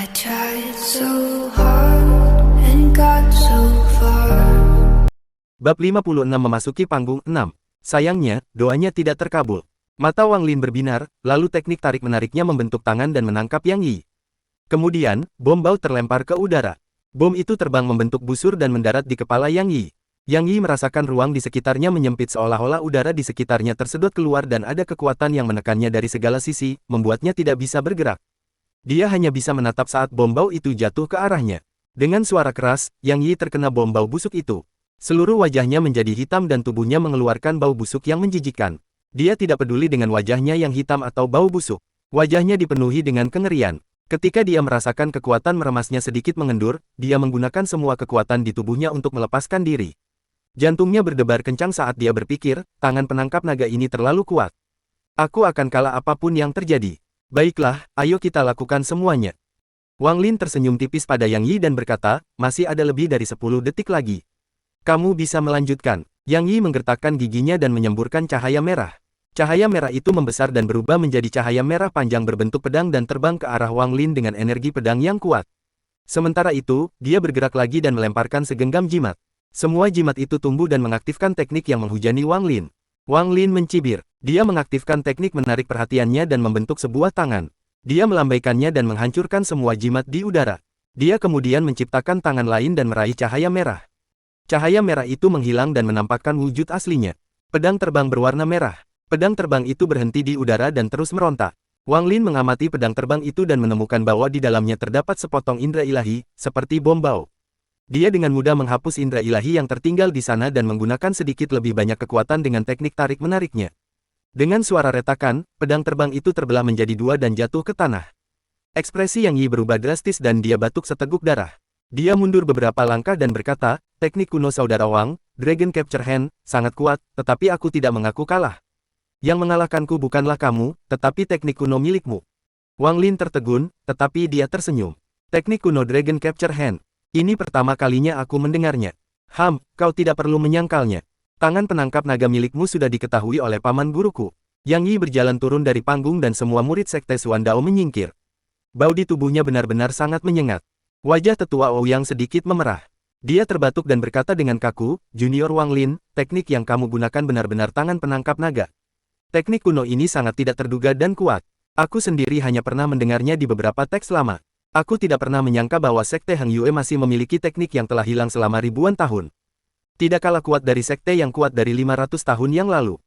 I tried so hard and got so far. Bab 56 memasuki panggung 6. Sayangnya, doanya tidak terkabul. Mata Wang Lin berbinar, lalu teknik tarik-menariknya membentuk tangan dan menangkap Yang Yi. Kemudian, bom bau terlempar ke udara. Bom itu terbang membentuk busur dan mendarat di kepala Yang Yi. Yang Yi merasakan ruang di sekitarnya menyempit seolah-olah udara di sekitarnya tersedot keluar dan ada kekuatan yang menekannya dari segala sisi, membuatnya tidak bisa bergerak. Dia hanya bisa menatap saat bom bau itu jatuh ke arahnya. Dengan suara keras, Yang Yi terkena bom bau busuk itu. Seluruh wajahnya menjadi hitam dan tubuhnya mengeluarkan bau busuk yang menjijikkan. Dia tidak peduli dengan wajahnya yang hitam atau bau busuk. Wajahnya dipenuhi dengan kengerian. Ketika dia merasakan kekuatan meremasnya sedikit mengendur, dia menggunakan semua kekuatan di tubuhnya untuk melepaskan diri. Jantungnya berdebar kencang saat dia berpikir, tangan penangkap naga ini terlalu kuat. Aku akan kalah apapun yang terjadi. Baiklah, ayo kita lakukan semuanya. Wang Lin tersenyum tipis pada Yang Yi dan berkata, masih ada lebih dari 10 detik lagi. Kamu bisa melanjutkan. Yang Yi menggertakkan giginya dan menyemburkan cahaya merah. Cahaya merah itu membesar dan berubah menjadi cahaya merah panjang berbentuk pedang dan terbang ke arah Wang Lin dengan energi pedang yang kuat. Sementara itu, dia bergerak lagi dan melemparkan segenggam jimat. Semua jimat itu tumbuh dan mengaktifkan teknik yang menghujani Wang Lin. Wang Lin mencibir. Dia mengaktifkan teknik menarik perhatiannya dan membentuk sebuah tangan. Dia melambaikannya dan menghancurkan semua jimat di udara. Dia kemudian menciptakan tangan lain dan meraih cahaya merah. Cahaya merah itu menghilang dan menampakkan wujud aslinya. Pedang terbang berwarna merah. Pedang terbang itu berhenti di udara dan terus meronta. Wang Lin mengamati pedang terbang itu dan menemukan bahwa di dalamnya terdapat sepotong indera ilahi, seperti bom bau. Dia dengan mudah menghapus indera ilahi yang tertinggal di sana dan menggunakan sedikit lebih banyak kekuatan dengan teknik tarik-menariknya. Dengan suara retakan, pedang terbang itu terbelah menjadi dua dan jatuh ke tanah. Ekspresi Yang Yi berubah drastis dan dia batuk seteguk darah. Dia mundur beberapa langkah dan berkata, teknik kuno saudara Wang, Dragon Capture Hand, sangat kuat, tetapi aku tidak mengaku kalah. Yang mengalahkanku bukanlah kamu, tetapi teknik kuno milikmu. Wang Lin tertegun, tetapi dia tersenyum. Teknik kuno Dragon Capture Hand. Ini pertama kalinya aku mendengarnya. Kau tidak perlu menyangkalnya. Tangan penangkap naga milikmu sudah diketahui oleh paman guruku. Yang Yi berjalan turun dari panggung dan semua murid sekte Xuan Dao menyingkir. Bau di tubuhnya benar-benar sangat menyengat. Wajah tetua Ouyang sedikit memerah. Dia terbatuk dan berkata dengan kaku, Junior Wang Lin, teknik yang kamu gunakan benar-benar tangan penangkap naga. Teknik kuno ini sangat tidak terduga dan kuat. Aku sendiri hanya pernah mendengarnya di beberapa teks lama. Aku tidak pernah menyangka bahwa sekte Hang Yue masih memiliki teknik yang telah hilang selama ribuan tahun. Tidak kalah kuat dari sekte yang kuat dari 500 tahun yang lalu.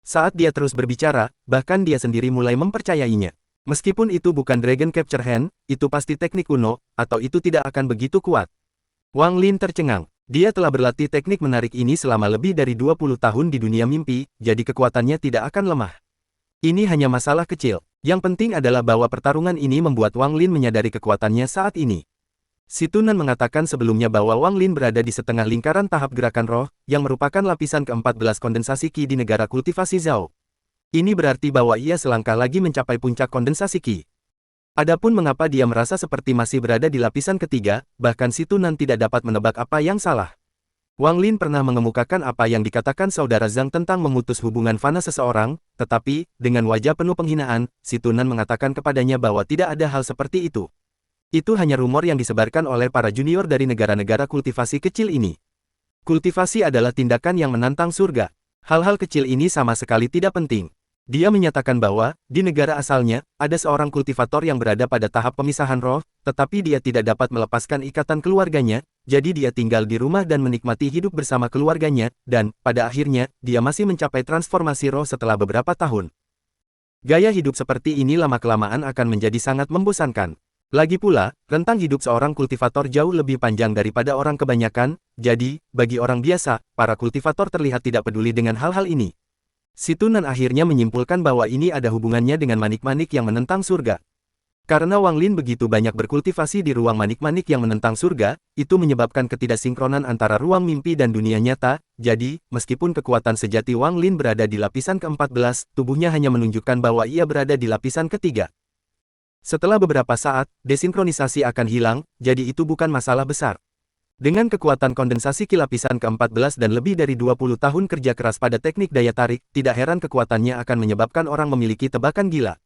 Saat dia terus berbicara, bahkan dia sendiri mulai mempercayainya. Meskipun itu bukan Dragon Capture Hand, itu pasti teknik kuno, atau itu tidak akan begitu kuat. Wang Lin tercengang. Dia telah berlatih teknik menarik ini selama lebih dari 20 tahun di dunia mimpi, jadi kekuatannya tidak akan lemah. Ini hanya masalah kecil. Yang penting adalah bahwa pertarungan ini membuat Wang Lin menyadari kekuatannya saat ini. Si Tunan mengatakan sebelumnya bahwa Wang Lin berada di setengah lingkaran tahap gerakan roh, yang merupakan lapisan ke-14 kondensasi Qi di negara kultivasi Zhao. Ini berarti bahwa ia selangkah lagi mencapai puncak kondensasi Qi. Adapun mengapa dia merasa seperti masih berada di lapisan ketiga, bahkan si Tunan tidak dapat menebak apa yang salah. Wang Lin pernah mengemukakan apa yang dikatakan saudara Zhang tentang memutus hubungan fana seseorang, tetapi, dengan wajah penuh penghinaan, si Tunan mengatakan kepadanya bahwa tidak ada hal seperti itu. Itu hanya rumor yang disebarkan oleh para junior dari negara-negara kultivasi kecil ini. Kultivasi adalah tindakan yang menantang surga. Hal-hal kecil ini sama sekali tidak penting. Dia menyatakan bahwa, di negara asalnya, ada seorang kultivator yang berada pada tahap pemisahan roh, tetapi dia tidak dapat melepaskan ikatan keluarganya, jadi dia tinggal di rumah dan menikmati hidup bersama keluarganya, dan, pada akhirnya, dia masih mencapai transformasi roh setelah beberapa tahun. Gaya hidup seperti ini lama-kelamaan akan menjadi sangat membosankan. Lagi pula, rentang hidup seorang kultivator jauh lebih panjang daripada orang kebanyakan, jadi, bagi orang biasa, para kultivator terlihat tidak peduli dengan hal-hal ini. Si Tunan akhirnya menyimpulkan bahwa ini ada hubungannya dengan manik-manik yang menentang surga. Karena Wang Lin begitu banyak berkultivasi di ruang manik-manik yang menentang surga, itu menyebabkan ketidaksinkronan antara ruang mimpi dan dunia nyata, jadi, meskipun kekuatan sejati Wang Lin berada di lapisan ke-14, tubuhnya hanya menunjukkan bahwa ia berada di lapisan ketiga. Setelah beberapa saat, desinkronisasi akan hilang, jadi itu bukan masalah besar. Dengan kekuatan kondensasi Qi lapisan ke-14 dan lebih dari 20 tahun kerja keras pada teknik daya tarik, tidak heran kekuatannya akan menyebabkan orang memiliki tebakan gila.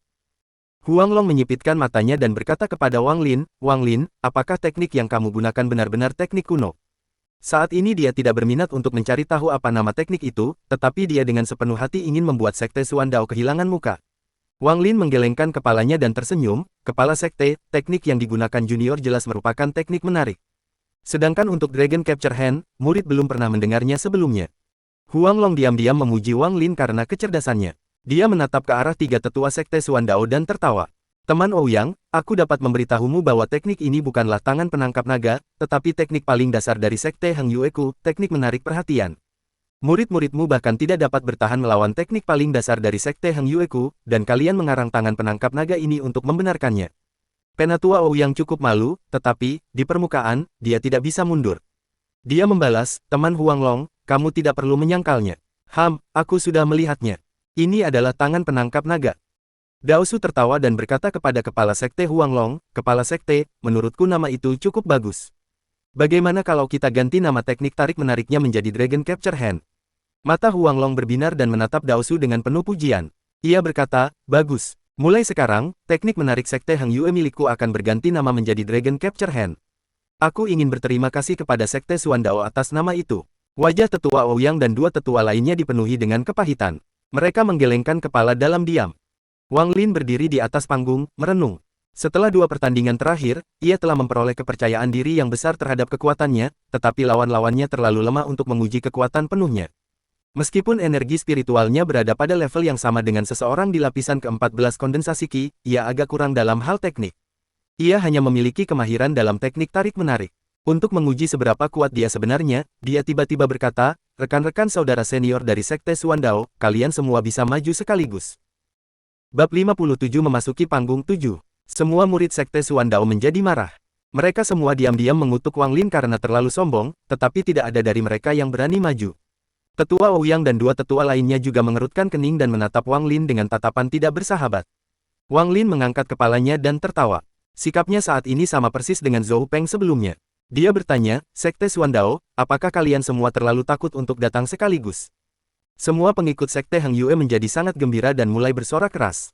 Huanglong menyipitkan matanya dan berkata kepada Wang Lin, apakah teknik yang kamu gunakan benar-benar teknik kuno? Saat ini dia tidak berminat untuk mencari tahu apa nama teknik itu, tetapi dia dengan sepenuh hati ingin membuat Sekte Xuan Dao kehilangan muka. Wang Lin menggelengkan kepalanya dan tersenyum, kepala sekte, teknik yang digunakan junior jelas merupakan teknik menarik. Sedangkan untuk Dragon Capture Hand, murid belum pernah mendengarnya sebelumnya. Huanglong diam-diam memuji Wang Lin karena kecerdasannya. Dia menatap ke arah tiga tetua Sekte Xuan Dao dan tertawa. Teman Ouyang, aku dapat memberitahumu bahwa teknik ini bukanlah tangan penangkap naga, tetapi teknik paling dasar dari Sekte Hang Yueku, teknik menarik perhatian. Murid-muridmu bahkan tidak dapat bertahan melawan teknik paling dasar dari Sekte Hang Yueku, dan kalian mengarang tangan penangkap naga ini untuk membenarkannya. Penatua Ouyang cukup malu, tetapi, di permukaan, dia tidak bisa mundur. Dia membalas, teman Huanglong, kamu tidak perlu menyangkalnya. Aku sudah melihatnya. Ini adalah tangan penangkap naga. Daosu tertawa dan berkata kepada kepala sekte Huanglong, kepala sekte, menurutku nama itu cukup bagus. Bagaimana kalau kita ganti nama teknik tarik-menariknya menjadi Dragon Capture Hand? Mata Huanglong berbinar dan menatap Daosu dengan penuh pujian. Ia berkata, bagus. Mulai sekarang, teknik menarik sekte Hang Yue milikku akan berganti nama menjadi Dragon Capture Hand. Aku ingin berterima kasih kepada sekte Xuan Dao atas nama itu. Wajah tetua Ouyang dan dua tetua lainnya dipenuhi dengan kepahitan. Mereka menggelengkan kepala dalam diam. Wang Lin berdiri di atas panggung, merenung. Setelah dua pertandingan terakhir, ia telah memperoleh kepercayaan diri yang besar terhadap kekuatannya, tetapi lawan-lawannya terlalu lemah untuk menguji kekuatan penuhnya. Meskipun energi spiritualnya berada pada level yang sama dengan seseorang di lapisan ke-14 kondensasi Qi, ia agak kurang dalam hal teknik. Ia hanya memiliki kemahiran dalam teknik tarik-menarik. Untuk menguji seberapa kuat dia sebenarnya, dia tiba-tiba berkata, rekan-rekan saudara senior dari Sekte Xuan Dao, kalian semua bisa maju sekaligus. Bab 57 memasuki panggung 7. Semua murid Sekte Xuan Dao menjadi marah. Mereka semua diam-diam mengutuk Wang Lin karena terlalu sombong, tetapi tidak ada dari mereka yang berani maju. Tetua Ouyang dan dua tetua lainnya juga mengerutkan kening dan menatap Wang Lin dengan tatapan tidak bersahabat. Wang Lin mengangkat kepalanya dan tertawa. Sikapnya saat ini sama persis dengan Zhou Peng sebelumnya. Dia bertanya, Sekte Xuan Dao, apakah kalian semua terlalu takut untuk datang sekaligus? Semua pengikut Sekte Hang Yue menjadi sangat gembira dan mulai bersorak keras.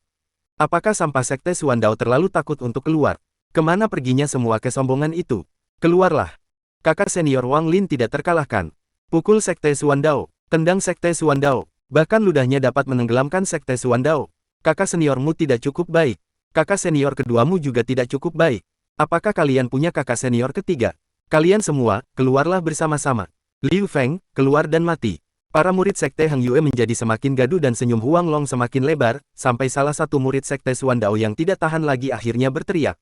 Apakah sampah Sekte Xuan Dao terlalu takut untuk keluar? Kemana perginya semua kesombongan itu? Keluarlah. Kakak senior Wang Lin tidak terkalahkan. Pukul Sekte Xuan Dao. Tendang Sekte Xuan Dao. Bahkan ludahnya dapat menenggelamkan Sekte Xuan Dao. Kakak seniormu tidak cukup baik. Kakak senior keduamu juga tidak cukup baik. Apakah kalian punya kakak senior ketiga? Kalian semua, keluarlah bersama-sama. Liu Feng, keluar dan mati. Para murid Sekte Hang Yue menjadi semakin gaduh dan senyum Huanglong semakin lebar, sampai salah satu murid Sekte Xuan Dao yang tidak tahan lagi akhirnya berteriak.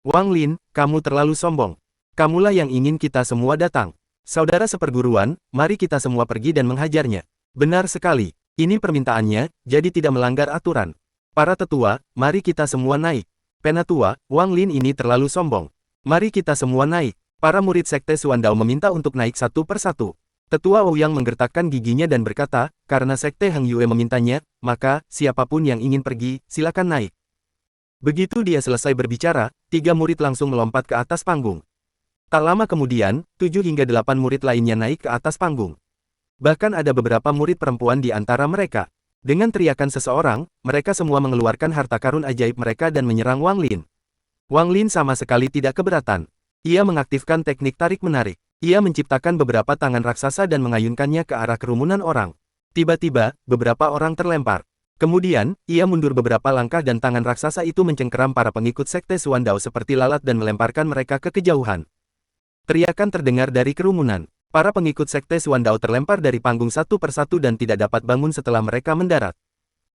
Wang Lin, kamu terlalu sombong. Kamulah yang ingin kita semua datang. Saudara seperguruan, mari kita semua pergi dan menghajarnya. Benar sekali. Ini permintaannya, jadi tidak melanggar aturan. Para tetua, mari kita semua naik. Penatua, Wang Lin ini terlalu sombong. Mari kita semua naik. Para murid Sekte Xuan Dao meminta untuk naik satu persatu. Tetua Ouyang menggertakkan giginya dan berkata, karena Sekte Hang Yue memintanya, maka, siapapun yang ingin pergi, silakan naik. Begitu dia selesai berbicara, tiga murid langsung melompat ke atas panggung. Tak lama kemudian, 7 hingga 8 murid lainnya naik ke atas panggung. Bahkan ada beberapa murid perempuan di antara mereka. Dengan teriakan seseorang, mereka semua mengeluarkan harta karun ajaib mereka dan menyerang Wang Lin. Wang Lin sama sekali tidak keberatan. Ia mengaktifkan teknik tarik-menarik. Ia menciptakan beberapa tangan raksasa dan mengayunkannya ke arah kerumunan orang. Tiba-tiba, beberapa orang terlempar. Kemudian, ia mundur beberapa langkah dan tangan raksasa itu mencengkeram para pengikut Sekte Xuan Dao seperti lalat dan melemparkan mereka ke kejauhan. Teriakan terdengar dari kerumunan. Para pengikut Sekte Xuan Dao terlempar dari panggung satu persatu dan tidak dapat bangun setelah mereka mendarat.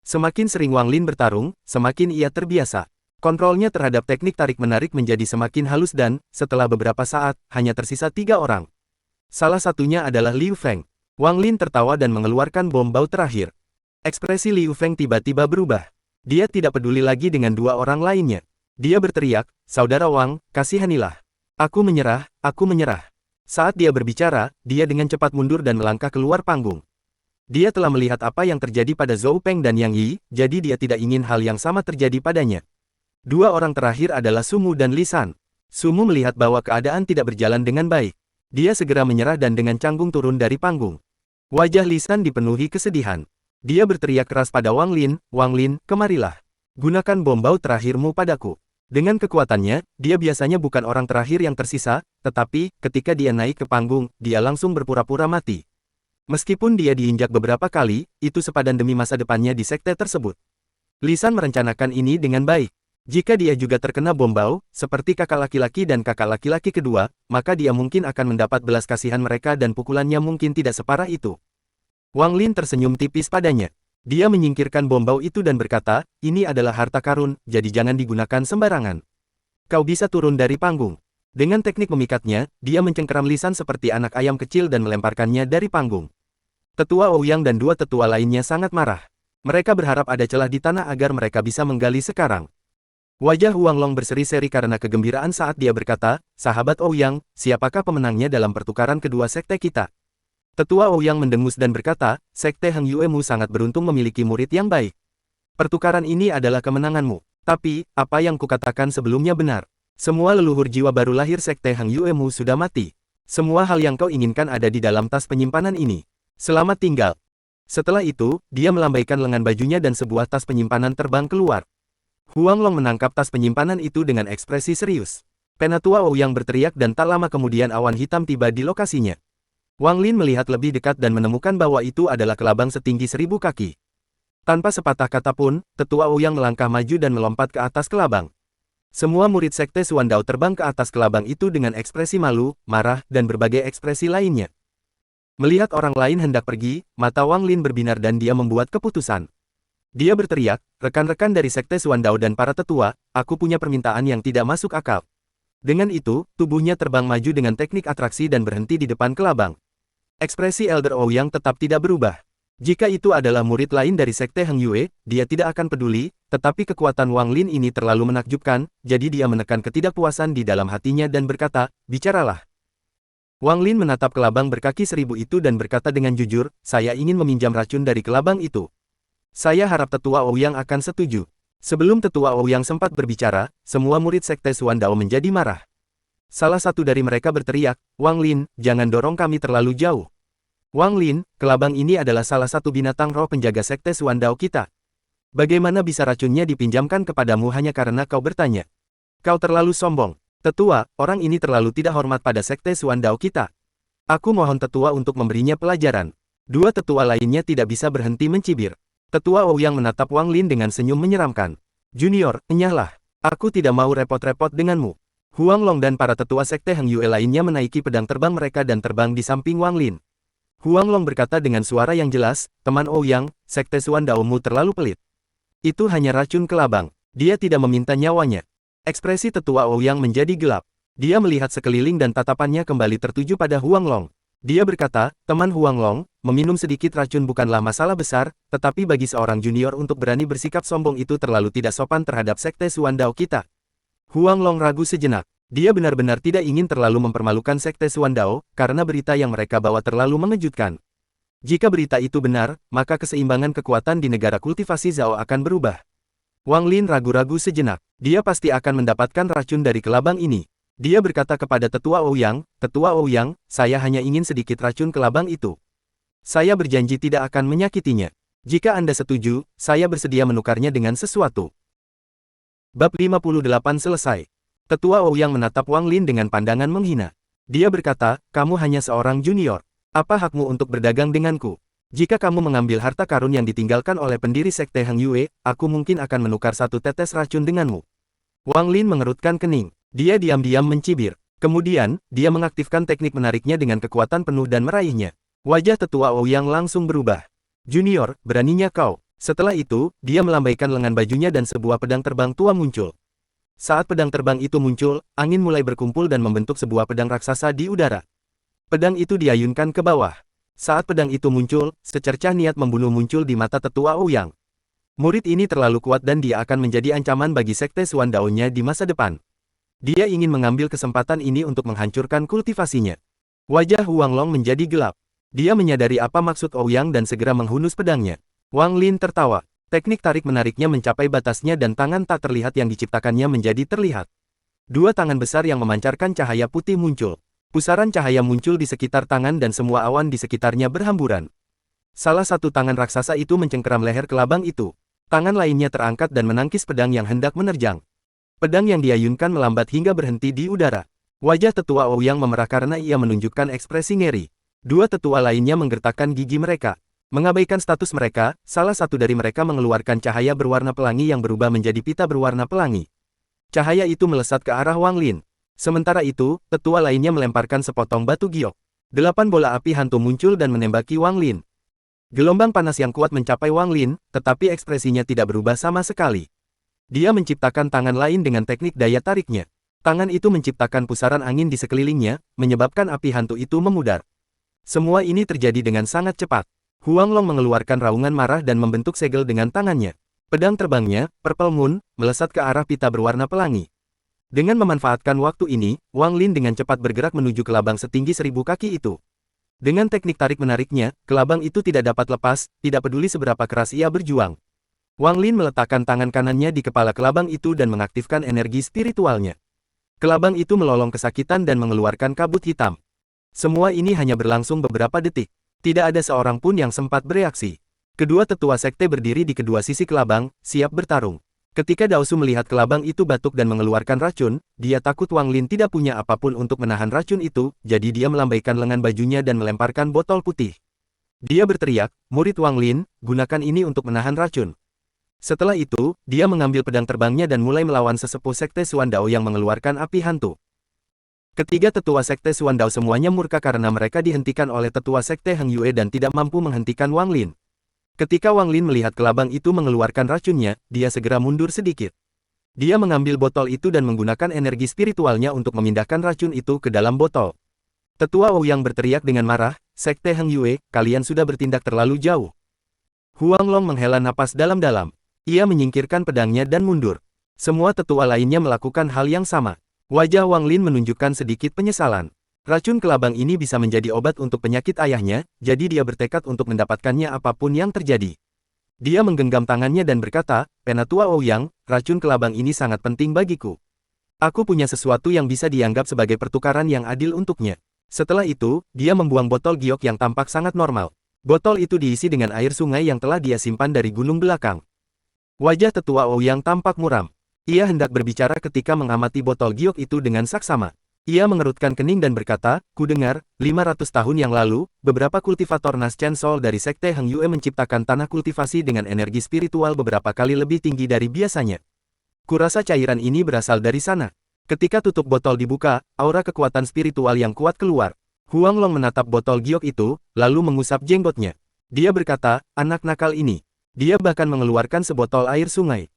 Semakin sering Wang Lin bertarung, semakin ia terbiasa. Kontrolnya terhadap teknik tarik-menarik menjadi semakin halus dan, setelah beberapa saat, hanya tersisa 3 orang. Salah satunya adalah Liu Feng. Wang Lin tertawa dan mengeluarkan bom bau terakhir. Ekspresi Liu Feng tiba-tiba berubah. Dia tidak peduli lagi dengan 2 orang lainnya. Dia berteriak, Saudara Wang, kasihanilah. Aku menyerah, aku menyerah. Saat dia berbicara, dia dengan cepat mundur dan melangkah keluar panggung. Dia telah melihat apa yang terjadi pada Zhou Peng dan Yang Yi, jadi dia tidak ingin hal yang sama terjadi padanya. 2 orang terakhir adalah Sumu dan Lisan. Sumu melihat bahwa keadaan tidak berjalan dengan baik. Dia segera menyerah dan dengan canggung turun dari panggung. Wajah Lisan dipenuhi kesedihan. Dia berteriak keras pada Wang Lin, Wang Lin, kemarilah. Gunakan bom bau terakhirmu padaku. Dengan kekuatannya, dia biasanya bukan orang terakhir yang tersisa, tetapi, ketika dia naik ke panggung, dia langsung berpura-pura mati. Meskipun dia diinjak beberapa kali, itu sepadan demi masa depannya di sekte tersebut. Li San merencanakan ini dengan baik. Jika dia juga terkena bom bau, seperti kakak laki-laki dan kakak laki-laki kedua, maka dia mungkin akan mendapat belas kasihan mereka dan pukulannya mungkin tidak separah itu. Wang Lin tersenyum tipis padanya. Dia menyingkirkan bom bau itu dan berkata, ini adalah harta karun, jadi jangan digunakan sembarangan. Kau bisa turun dari panggung. Dengan teknik memikatnya, dia mencengkeram Li San seperti anak ayam kecil dan melemparkannya dari panggung. Tetua Ouyang dan dua tetua lainnya sangat marah. Mereka berharap ada celah di tanah agar mereka bisa menggali sekarang. Wajah Huang Long berseri-seri karena kegembiraan saat dia berkata, sahabat Ouyang, siapakah pemenangnya dalam pertukaran kedua sekte kita? Tetua Ouyang mendengus dan berkata, Sekte Heng Yuemu sangat beruntung memiliki murid yang baik. Pertukaran ini adalah kemenanganmu. Tapi, apa yang kukatakan sebelumnya benar. Semua leluhur jiwa baru lahir Sekte Heng Yuemu sudah mati. Semua hal yang kau inginkan ada di dalam tas penyimpanan ini. Selamat tinggal. Setelah itu, dia melambaikan lengan bajunya dan sebuah tas penyimpanan terbang keluar. Huang Long menangkap tas penyimpanan itu dengan ekspresi serius. Penatua Ouyang berteriak dan tak lama kemudian awan hitam tiba di lokasinya. Wang Lin melihat lebih dekat dan menemukan bahwa itu adalah kelabang setinggi 1000 kaki. Tanpa sepatah kata pun, Tetua Ouyang melangkah maju dan melompat ke atas kelabang. Semua murid Sekte Suandao terbang ke atas kelabang itu dengan ekspresi malu, marah, dan berbagai ekspresi lainnya. Melihat orang lain hendak pergi, mata Wang Lin berbinar dan dia membuat keputusan. Dia berteriak, rekan-rekan dari Sekte Suandao dan para tetua, aku punya permintaan yang tidak masuk akal. Dengan itu, tubuhnya terbang maju dengan teknik atraksi dan berhenti di depan kelabang. Ekspresi Elder Ouyang tetap tidak berubah. Jika itu adalah murid lain dari Sekte Heng Yue, dia tidak akan peduli, tetapi kekuatan Wang Lin ini terlalu menakjubkan, jadi dia menekan ketidakpuasan di dalam hatinya dan berkata, bicaralah. Wang Lin menatap kelabang berkaki 1000 itu dan berkata dengan jujur, saya ingin meminjam racun dari kelabang itu. Saya harap Tetua Ouyang akan setuju. Sebelum Tetua Ouyang sempat berbicara, semua murid Sekte Suandao menjadi marah. Salah satu dari mereka berteriak, Wang Lin, jangan dorong kami terlalu jauh. Wang Lin, kelabang ini adalah salah satu binatang roh penjaga Sekte Suandao kita. Bagaimana bisa racunnya dipinjamkan kepadamu hanya karena kau bertanya? Kau terlalu sombong. Tetua, orang ini terlalu tidak hormat pada Sekte Suandao kita. Aku mohon Tetua untuk memberinya pelajaran. Dua tetua lainnya tidak bisa berhenti mencibir. Tetua Ouyang menatap Wang Lin dengan senyum menyeramkan. Junior, enyahlah. Aku tidak mau repot-repot denganmu. Huang Long dan para tetua Sekte Heng Yue lainnya menaiki pedang terbang mereka dan terbang di samping Wang Lin. Huang Long berkata dengan suara yang jelas, teman Ouyang, Sekte Suandao-mu terlalu pelit. Itu hanya racun kelabang. Dia tidak meminta nyawanya. Ekspresi tetua Ouyang menjadi gelap. Dia melihat sekeliling dan tatapannya kembali tertuju pada Huang Long. Dia berkata, teman Huang Long, meminum sedikit racun bukanlah masalah besar, tetapi bagi seorang junior untuk berani bersikap sombong itu terlalu tidak sopan terhadap Sekte Suandao kita. Huang Long ragu sejenak. Dia benar-benar tidak ingin terlalu mempermalukan Sekte Suandao, karena berita yang mereka bawa terlalu mengejutkan. Jika berita itu benar, maka keseimbangan kekuatan di negara kultivasi Zhao akan berubah. Wang Lin ragu-ragu sejenak. Dia pasti akan mendapatkan racun dari kelabang ini. Dia berkata kepada Tetua Ouyang, Tetua Ouyang, saya hanya ingin sedikit racun kelabang itu. Saya berjanji tidak akan menyakitinya. Jika Anda setuju, saya bersedia menukarnya dengan sesuatu. Bab 58 selesai. Tetua Ouyang menatap Wang Lin dengan pandangan menghina. Dia berkata, kamu hanya seorang junior. Apa hakmu untuk berdagang denganku? Jika kamu mengambil harta karun yang ditinggalkan oleh pendiri Sekte Heng Yue, aku mungkin akan menukar satu tetes racun denganmu. Wang Lin mengerutkan kening. Dia diam-diam mencibir. Kemudian, dia mengaktifkan teknik menariknya dengan kekuatan penuh dan meraihnya. Wajah Tetua Ouyang langsung berubah. Junior, beraninya kau. Setelah itu, dia melambaikan lengan bajunya dan sebuah pedang terbang tua muncul. Saat pedang terbang itu muncul, angin mulai berkumpul dan membentuk sebuah pedang raksasa di udara. Pedang itu diayunkan ke bawah. Saat pedang itu muncul, secercah niat membunuh muncul di mata Tetua Ouyang. Murid ini terlalu kuat dan dia akan menjadi ancaman bagi Sekte Suandao-nya di masa depan. Dia ingin mengambil kesempatan ini untuk menghancurkan kultivasinya. Wajah Huang Long menjadi gelap. Dia menyadari apa maksud Ouyang dan segera menghunus pedangnya. Wang Lin tertawa. Teknik tarik-menariknya mencapai batasnya dan tangan tak terlihat yang diciptakannya menjadi terlihat. Dua tangan besar yang memancarkan cahaya putih muncul. Pusaran cahaya muncul di sekitar tangan dan semua awan di sekitarnya berhamburan. Salah satu tangan raksasa itu mencengkeram leher kelabang itu. Tangan lainnya terangkat dan menangkis pedang yang hendak menerjang. Pedang yang diayunkan melambat hingga berhenti di udara. Wajah tetua Ouyang memerah karena ia menunjukkan ekspresi ngeri. Dua tetua lainnya menggertakkan gigi mereka. Mengabaikan status mereka, salah satu dari mereka mengeluarkan cahaya berwarna pelangi yang berubah menjadi pita berwarna pelangi. Cahaya itu melesat ke arah Wang Lin. Sementara itu, tetua lainnya melemparkan sepotong batu giok. 8 bola api hantu muncul dan menembaki Wang Lin. Gelombang panas yang kuat mencapai Wang Lin, tetapi ekspresinya tidak berubah sama sekali. Dia menciptakan tangan lain dengan teknik daya tariknya. Tangan itu menciptakan pusaran angin di sekelilingnya, menyebabkan api hantu itu memudar. Semua ini terjadi dengan sangat cepat. Huang Long mengeluarkan raungan marah dan membentuk segel dengan tangannya. Pedang terbangnya, Purple Moon, melesat ke arah pita berwarna pelangi. Dengan memanfaatkan waktu ini, Wang Lin dengan cepat bergerak menuju kelabang setinggi 1000 kaki itu. Dengan teknik tarik-menariknya, kelabang itu tidak dapat lepas, tidak peduli seberapa keras ia berjuang. Wang Lin meletakkan tangan kanannya di kepala kelabang itu dan mengaktifkan energi spiritualnya. Kelabang itu melolong kesakitan dan mengeluarkan kabut hitam. Semua ini hanya berlangsung beberapa detik. Tidak ada seorang pun yang sempat bereaksi. Kedua tetua sekte berdiri di kedua sisi kelabang, siap bertarung. Ketika Daosu melihat kelabang itu batuk dan mengeluarkan racun, dia takut Wang Lin tidak punya apapun untuk menahan racun itu, jadi dia melambaikan lengan bajunya dan melemparkan botol putih. Dia berteriak, "Murid Wang Lin, gunakan ini untuk menahan racun." Setelah itu, dia mengambil pedang terbangnya dan mulai melawan sesepuh sekte Suandao yang mengeluarkan api hantu. Ketiga tetua sekte Suandao semuanya murka karena mereka dihentikan oleh tetua sekte Heng Yue dan tidak mampu menghentikan Wang Lin. Ketika Wang Lin melihat kelabang itu mengeluarkan racunnya, dia segera mundur sedikit. Dia mengambil botol itu dan menggunakan energi spiritualnya untuk memindahkan racun itu ke dalam botol. Tetua Ouyang berteriak dengan marah, "Sekte Heng Yue, kalian sudah bertindak terlalu jauh." Huang Long menghela napas dalam-dalam. Ia menyingkirkan pedangnya dan mundur. Semua tetua lainnya melakukan hal yang sama. Wajah Wang Lin menunjukkan sedikit penyesalan. Racun kelabang ini bisa menjadi obat untuk penyakit ayahnya, jadi dia bertekad untuk mendapatkannya apapun yang terjadi. Dia menggenggam tangannya dan berkata, "Penatua Ouyang, racun kelabang ini sangat penting bagiku. Aku punya sesuatu yang bisa dianggap sebagai pertukaran yang adil untuknya." Setelah itu, dia membuang botol giok yang tampak sangat normal. Botol itu diisi dengan air sungai yang telah dia simpan dari gunung belakang. Wajah tetua Ouyang tampak muram. Ia hendak berbicara ketika mengamati botol giok itu dengan saksama. Ia mengerutkan kening dan berkata, "Kudengar, 500 tahun yang lalu, beberapa kultivator Nas Chen Sol dari Sekte Heng Yue menciptakan tanah kultivasi dengan energi spiritual beberapa kali lebih tinggi dari biasanya. Kurasa cairan ini berasal dari sana." Ketika tutup botol dibuka, aura kekuatan spiritual yang kuat keluar. Huang Long menatap botol giok itu, lalu mengusap jenggotnya. Dia berkata, "Anak nakal ini." Dia bahkan mengeluarkan sebotol air sungai.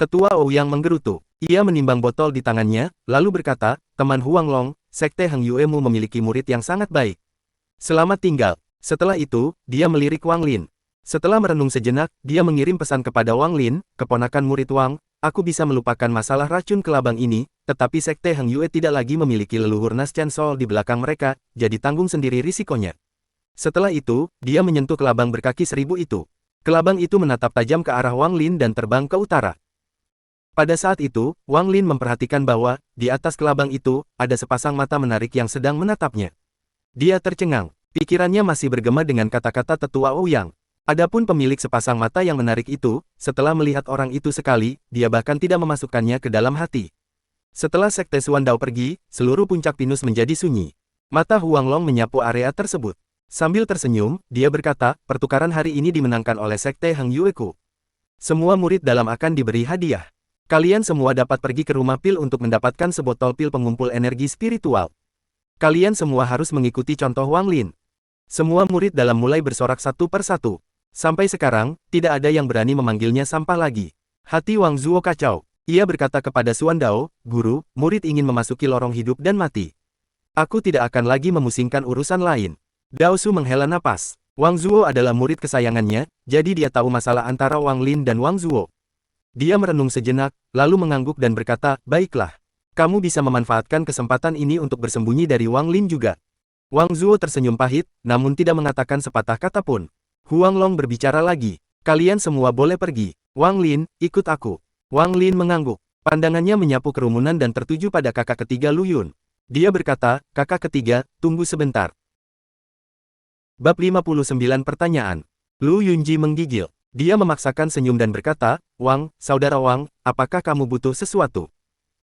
Tetua Ouyang menggerutu. Ia menimbang botol di tangannya, lalu berkata, "Teman Huang Long, Sekte Heng Yue-mu memiliki murid yang sangat baik. Selamat tinggal." Setelah itu, dia melirik Wang Lin. Setelah merenung sejenak, dia mengirim pesan kepada Wang Lin, "Keponakan murid Wang, aku bisa melupakan masalah racun kelabang ini, tetapi Sekte Heng Yue tidak lagi memiliki leluhur Nas Chen Sol di belakang mereka, jadi tanggung sendiri risikonya." Setelah itu, dia menyentuh kelabang berkaki 1000 itu. Kelabang itu menatap tajam ke arah Wang Lin dan terbang ke utara. Pada saat itu, Wang Lin memperhatikan bahwa, di atas kelabang itu, ada sepasang mata menarik yang sedang menatapnya. Dia tercengang. Pikirannya masih bergema dengan kata-kata tetua Ouyang. Adapun pemilik sepasang mata yang menarik itu, setelah melihat orang itu sekali, dia bahkan tidak memasukkannya ke dalam hati. Setelah Sekte Suandao pergi, seluruh puncak pinus menjadi sunyi. Mata Huang Long menyapu area tersebut. Sambil tersenyum, dia berkata, "Pertukaran hari ini dimenangkan oleh Sekte Heng Yue-ku. Semua murid dalam akan diberi hadiah. Kalian semua dapat pergi ke rumah pil untuk mendapatkan sebotol pil pengumpul energi spiritual. Kalian semua harus mengikuti contoh Wang Lin." Semua murid dalam mulai bersorak satu per satu. Sampai sekarang, tidak ada yang berani memanggilnya sampah lagi. Hati Wang Zuo kacau. Ia berkata kepada Suandao, "Guru, murid ingin memasuki lorong hidup dan mati. Aku tidak akan lagi memusingkan urusan lain." Daosu menghela napas. Wang Zuo adalah murid kesayangannya, jadi dia tahu masalah antara Wang Lin dan Wang Zuo. Dia merenung sejenak, lalu mengangguk dan berkata, "Baiklah. Kamu bisa memanfaatkan kesempatan ini untuk bersembunyi dari Wang Lin juga." Wang Zuo tersenyum pahit, namun tidak mengatakan sepatah kata pun. Huang Long berbicara lagi. "Kalian semua boleh pergi. Wang Lin, ikut aku." Wang Lin mengangguk. Pandangannya menyapu kerumunan dan tertuju pada kakak ketiga Lu Yun. Dia berkata, "Kakak ketiga, tunggu sebentar." Bab 59 Pertanyaan. Lu Yunji menggigil. Dia memaksakan senyum dan berkata, Wang, saudara Wang, apakah kamu butuh sesuatu?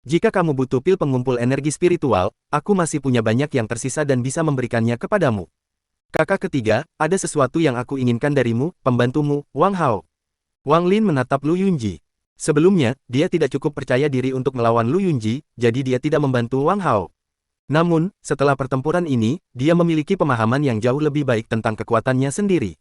Jika kamu butuh pil pengumpul energi spiritual, aku masih punya banyak yang tersisa dan bisa memberikannya kepadamu. Kakak ketiga, ada sesuatu yang aku inginkan darimu, pembantumu, Wang Hao. Wang Lin menatap Lu Yunji. Sebelumnya, dia tidak cukup percaya diri untuk melawan Lu Yunji, jadi dia tidak membantu Wang Hao. Namun, setelah pertempuran ini, dia memiliki pemahaman yang jauh lebih baik tentang kekuatannya sendiri.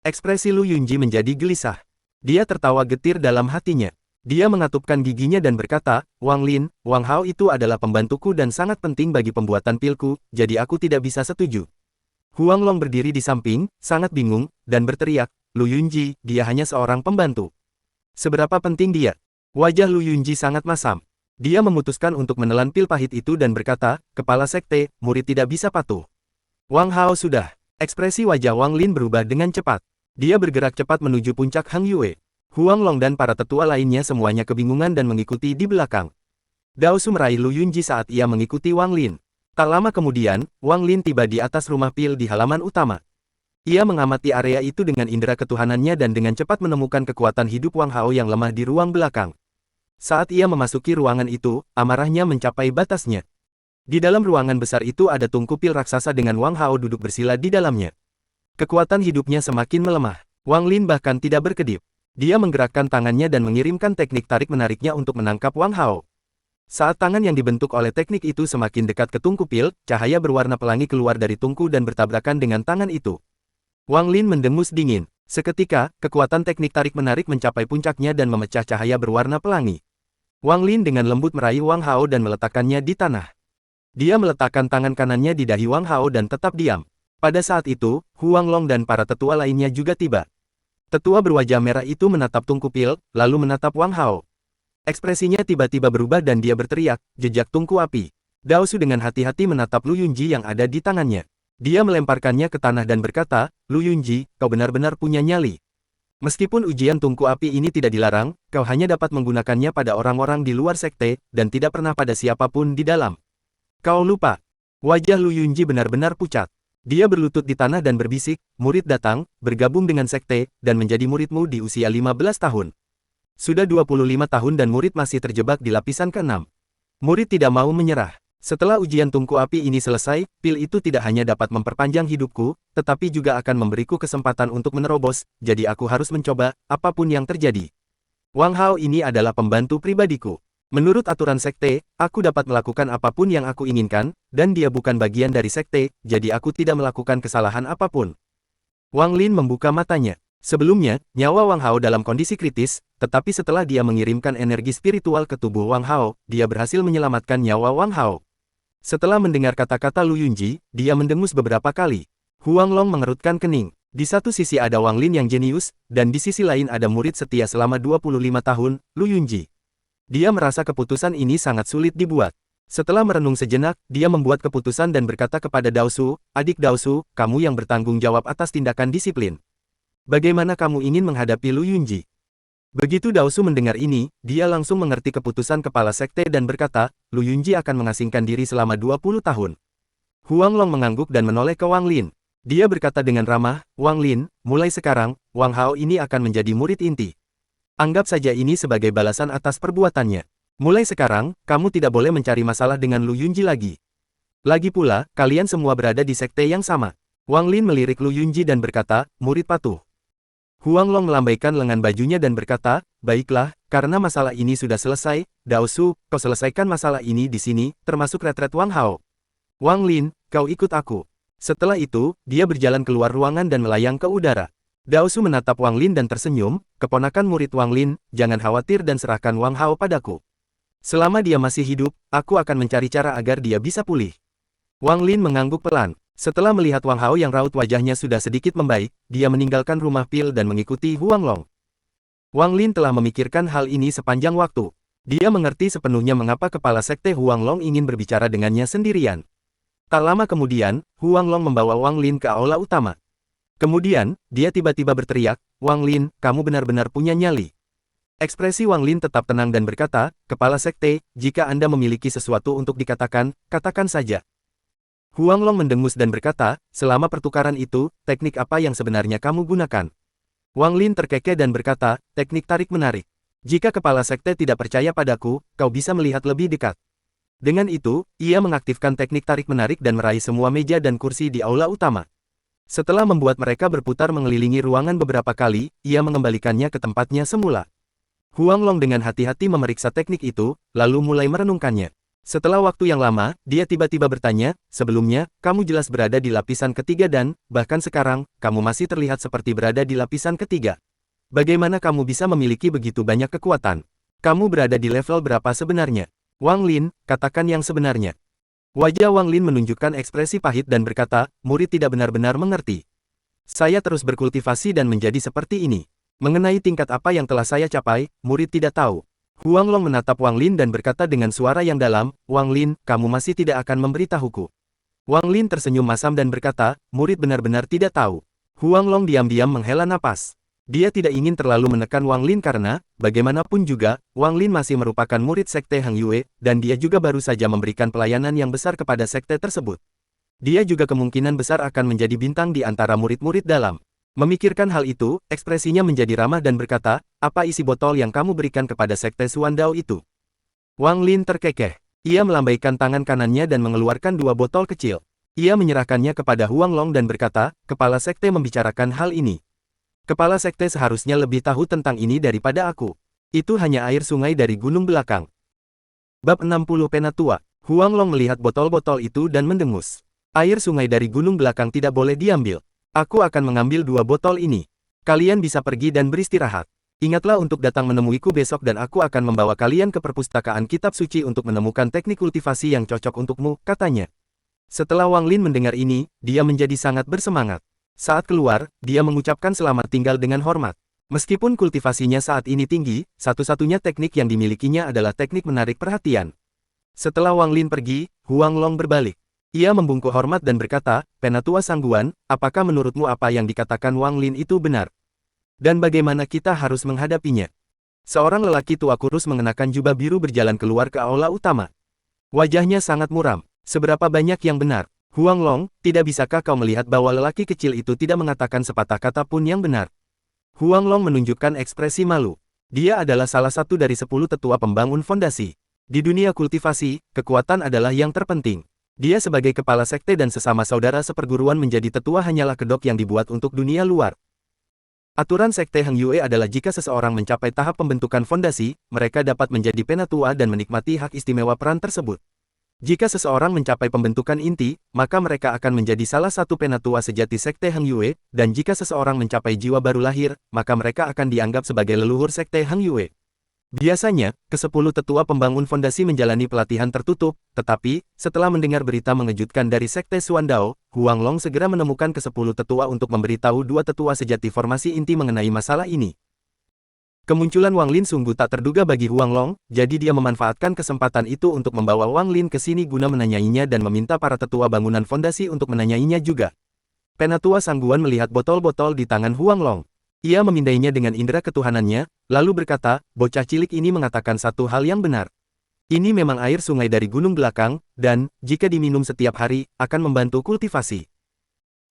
Ekspresi Lu Yunji menjadi gelisah. Dia tertawa getir dalam hatinya. Dia mengatupkan giginya dan berkata, Wang Lin, Wang Hao itu adalah pembantuku dan sangat penting bagi pembuatan pilku, jadi aku tidak bisa setuju. Huang Long berdiri di samping, sangat bingung, dan berteriak, Lu Yunji, dia hanya seorang pembantu. Seberapa penting dia? Wajah Lu Yunji sangat masam. Dia memutuskan untuk menelan pil pahit itu dan berkata, Kepala sekte, murid tidak bisa patuh. Wang Hao sudah. Ekspresi wajah Wang Lin berubah dengan cepat. Dia bergerak cepat menuju puncak Hang Yue. Huang Long dan para tetua lainnya semuanya kebingungan dan mengikuti di belakang. Dao Su meraih Lu Yunji saat ia mengikuti Wang Lin. Tak lama kemudian, Wang Lin tiba di atas rumah pil di halaman utama. Ia mengamati area itu dengan indera ketuhanannya dan dengan cepat menemukan kekuatan hidup Wang Hao yang lemah di ruang belakang. Saat ia memasuki ruangan itu, amarahnya mencapai batasnya. Di dalam ruangan besar itu ada tungku pil raksasa dengan Wang Hao duduk bersila di dalamnya. Kekuatan hidupnya semakin melemah. Wang Lin bahkan tidak berkedip. Dia menggerakkan tangannya dan mengirimkan teknik tarik-menariknya untuk menangkap Wang Hao. Saat tangan yang dibentuk oleh teknik itu semakin dekat ke tungku pil, cahaya berwarna pelangi keluar dari tungku dan bertabrakan dengan tangan itu. Wang Lin mendengus dingin. Seketika, kekuatan teknik tarik-menarik mencapai puncaknya dan memecah cahaya berwarna pelangi. Wang Lin dengan lembut meraih Wang Hao dan meletakkannya di tanah. Dia meletakkan tangan kanannya di dahi Wang Hao dan tetap diam. Pada saat itu, Huang Long dan para tetua lainnya juga tiba. Tetua berwajah merah itu menatap tungku pil, lalu menatap Wang Hao. Ekspresinya tiba-tiba berubah dan dia berteriak, jejak tungku api. Dao Su dengan hati-hati menatap Lu Yunji yang ada di tangannya. Dia melemparkannya ke tanah dan berkata, Lu Yunji, kau benar-benar punya nyali. Meskipun ujian tungku api ini tidak dilarang, kau hanya dapat menggunakannya pada orang-orang di luar sekte, dan tidak pernah pada siapapun di dalam. Kau lupa. Wajah Lu Yunji benar-benar pucat. Dia berlutut di tanah dan berbisik, murid datang, bergabung dengan sekte, dan menjadi muridmu di usia 15 tahun. Sudah 25 tahun dan murid masih terjebak di lapisan ke-6. Murid tidak mau menyerah. Setelah ujian tungku api ini selesai, pil itu tidak hanya dapat memperpanjang hidupku, tetapi juga akan memberiku kesempatan untuk menerobos, jadi aku harus mencoba, apapun yang terjadi. Wang Hao ini adalah pembantu pribadiku. Menurut aturan sekte, aku dapat melakukan apapun yang aku inginkan, dan dia bukan bagian dari sekte, jadi aku tidak melakukan kesalahan apapun. Wang Lin membuka matanya. Sebelumnya, nyawa Wang Hao dalam kondisi kritis, tetapi setelah dia mengirimkan energi spiritual ke tubuh Wang Hao, dia berhasil menyelamatkan nyawa Wang Hao. Setelah mendengar kata-kata Lu Yunji, dia mendengus beberapa kali. Huang Long mengerutkan kening. Di satu sisi ada Wang Lin yang jenius, dan di sisi lain ada murid setia selama 25 tahun, Lu Yunji. Dia merasa keputusan ini sangat sulit dibuat. Setelah merenung sejenak, dia membuat keputusan dan berkata kepada Dao Su, adik Dao Su, kamu yang bertanggung jawab atas tindakan disiplin. Bagaimana kamu ingin menghadapi Lu Yunji? Begitu Dao Su mendengar ini, dia langsung mengerti keputusan kepala sekte dan berkata, Lu Yunji akan mengasingkan diri selama 20 tahun. Huang Long mengangguk dan menoleh ke Wang Lin. Dia berkata dengan ramah, Wang Lin, mulai sekarang, Wang Hao ini akan menjadi murid inti. Anggap saja ini sebagai balasan atas perbuatannya. Mulai sekarang, kamu tidak boleh mencari masalah dengan Lu Yunji lagi. Lagi pula, kalian semua berada di sekte yang sama. Wang Lin melirik Lu Yunji dan berkata, murid patuh. Huang Long melambaikan lengan bajunya dan berkata, baiklah, karena masalah ini sudah selesai, Dao Su, kau selesaikan masalah ini di sini, termasuk retret Wang Hao. Wang Lin, kau ikut aku. Setelah itu, dia berjalan keluar ruangan dan melayang ke udara. Dao Su menatap Wang Lin dan tersenyum, keponakan murid Wang Lin, jangan khawatir dan serahkan Wang Hao padaku. Selama dia masih hidup, aku akan mencari cara agar dia bisa pulih. Wang Lin mengangguk pelan. Setelah melihat Wang Hao yang raut wajahnya sudah sedikit membaik, dia meninggalkan rumah pil dan mengikuti Huang Long. Wang Lin telah memikirkan hal ini sepanjang waktu. Dia mengerti sepenuhnya mengapa kepala sekte Huang Long ingin berbicara dengannya sendirian. Tak lama kemudian, Huang Long membawa Wang Lin ke aula utama. Kemudian, dia tiba-tiba berteriak, Wang Lin, kamu benar-benar punya nyali. Ekspresi Wang Lin tetap tenang dan berkata, Kepala sekte, jika Anda memiliki sesuatu untuk dikatakan, katakan saja. Huang Long mendengus dan berkata, selama pertukaran itu, teknik apa yang sebenarnya kamu gunakan? Wang Lin terkekeh dan berkata, teknik tarik-menarik. Jika kepala sekte tidak percaya padaku, kau bisa melihat lebih dekat. Dengan itu, ia mengaktifkan teknik tarik-menarik dan meraih semua meja dan kursi di aula utama. Setelah membuat mereka berputar mengelilingi ruangan beberapa kali, ia mengembalikannya ke tempatnya semula. Huang Long dengan hati-hati memeriksa teknik itu, lalu mulai merenungkannya. Setelah waktu yang lama, dia tiba-tiba bertanya, sebelumnya, kamu jelas berada di lapisan ketiga dan, bahkan sekarang, kamu masih terlihat seperti berada di lapisan ketiga. Bagaimana kamu bisa memiliki begitu banyak kekuatan? Kamu berada di level berapa sebenarnya? Wang Lin, katakan yang sebenarnya. Wajah Wang Lin menunjukkan ekspresi pahit dan berkata, murid tidak benar-benar mengerti. Saya terus berkultivasi dan menjadi seperti ini. Mengenai tingkat apa yang telah saya capai, murid tidak tahu. Huang Long menatap Wang Lin dan berkata dengan suara yang dalam, Wang Lin, kamu masih tidak akan memberitahuku. Wang Lin tersenyum masam dan berkata, murid benar-benar tidak tahu. Huang Long diam-diam menghela napas. Dia tidak ingin terlalu menekan Wang Lin karena, bagaimanapun juga, Wang Lin masih merupakan murid sekte Hang Yue, dan dia juga baru saja memberikan pelayanan yang besar kepada sekte tersebut. Dia juga kemungkinan besar akan menjadi bintang di antara murid-murid dalam. Memikirkan hal itu, ekspresinya menjadi ramah dan berkata, apa isi botol yang kamu berikan kepada sekte Suandao itu? Wang Lin terkekeh. Ia melambaikan tangan kanannya dan mengeluarkan 2 botol kecil. Ia menyerahkannya kepada Huang Long dan berkata, kepala sekte membicarakan hal ini. Kepala sekte seharusnya lebih tahu tentang ini daripada aku. Itu hanya air sungai dari gunung belakang. Bab 60 Penatua. Huang Long melihat botol-botol itu dan mendengus. Air sungai dari gunung belakang tidak boleh diambil. Aku akan mengambil 2 botol ini. Kalian bisa pergi dan beristirahat. Ingatlah untuk datang menemuiku besok dan aku akan membawa kalian ke perpustakaan kitab suci untuk menemukan teknik kultivasi yang cocok untukmu, katanya. Setelah Wang Lin mendengar ini, dia menjadi sangat bersemangat. Saat keluar, dia mengucapkan selamat tinggal dengan hormat. Meskipun kultivasinya saat ini tinggi, satu-satunya teknik yang dimilikinya adalah teknik menarik perhatian. Setelah Wang Lin pergi, Huang Long berbalik. Ia membungkuk hormat dan berkata, Penatua Sangguan, apakah menurutmu apa yang dikatakan Wang Lin itu benar? Dan bagaimana kita harus menghadapinya? Seorang lelaki tua kurus mengenakan jubah biru berjalan keluar ke aula utama. Wajahnya sangat muram. Seberapa banyak yang benar? Huang Long, tidak bisakah kau melihat bahwa lelaki kecil itu tidak mengatakan sepatah kata pun yang benar? Huang Long menunjukkan ekspresi malu. Dia adalah salah satu dari 10 tetua pembangun fondasi. Di dunia kultivasi, kekuatan adalah yang terpenting. Dia sebagai kepala sekte dan sesama saudara seperguruan menjadi tetua hanyalah kedok yang dibuat untuk dunia luar. Aturan sekte Hang Yue adalah jika seseorang mencapai tahap pembentukan fondasi, mereka dapat menjadi penatua dan menikmati hak istimewa peran tersebut. Jika seseorang mencapai pembentukan inti, maka mereka akan menjadi salah satu penatua sejati sekte Hang Yue, dan jika seseorang mencapai jiwa baru lahir, maka mereka akan dianggap sebagai leluhur sekte Hang Yue. Biasanya, ke-10 tetua pembangun fondasi menjalani pelatihan tertutup, tetapi, setelah mendengar berita mengejutkan dari sekte Suandao, Huang Long segera menemukan ke-10 tetua untuk memberitahu 2 tetua sejati formasi inti mengenai masalah ini. Kemunculan Wang Lin sungguh tak terduga bagi Huang Long, jadi dia memanfaatkan kesempatan itu untuk membawa Wang Lin ke sini guna menanyainya dan meminta para tetua bangunan fondasi untuk menanyainya juga. Penatua Sangguan melihat botol-botol di tangan Huang Long. Ia memindainya dengan indera ketuhanannya, lalu berkata, bocah cilik ini mengatakan satu hal yang benar. Ini memang air sungai dari gunung belakang, dan, jika diminum setiap hari, akan membantu kultivasi.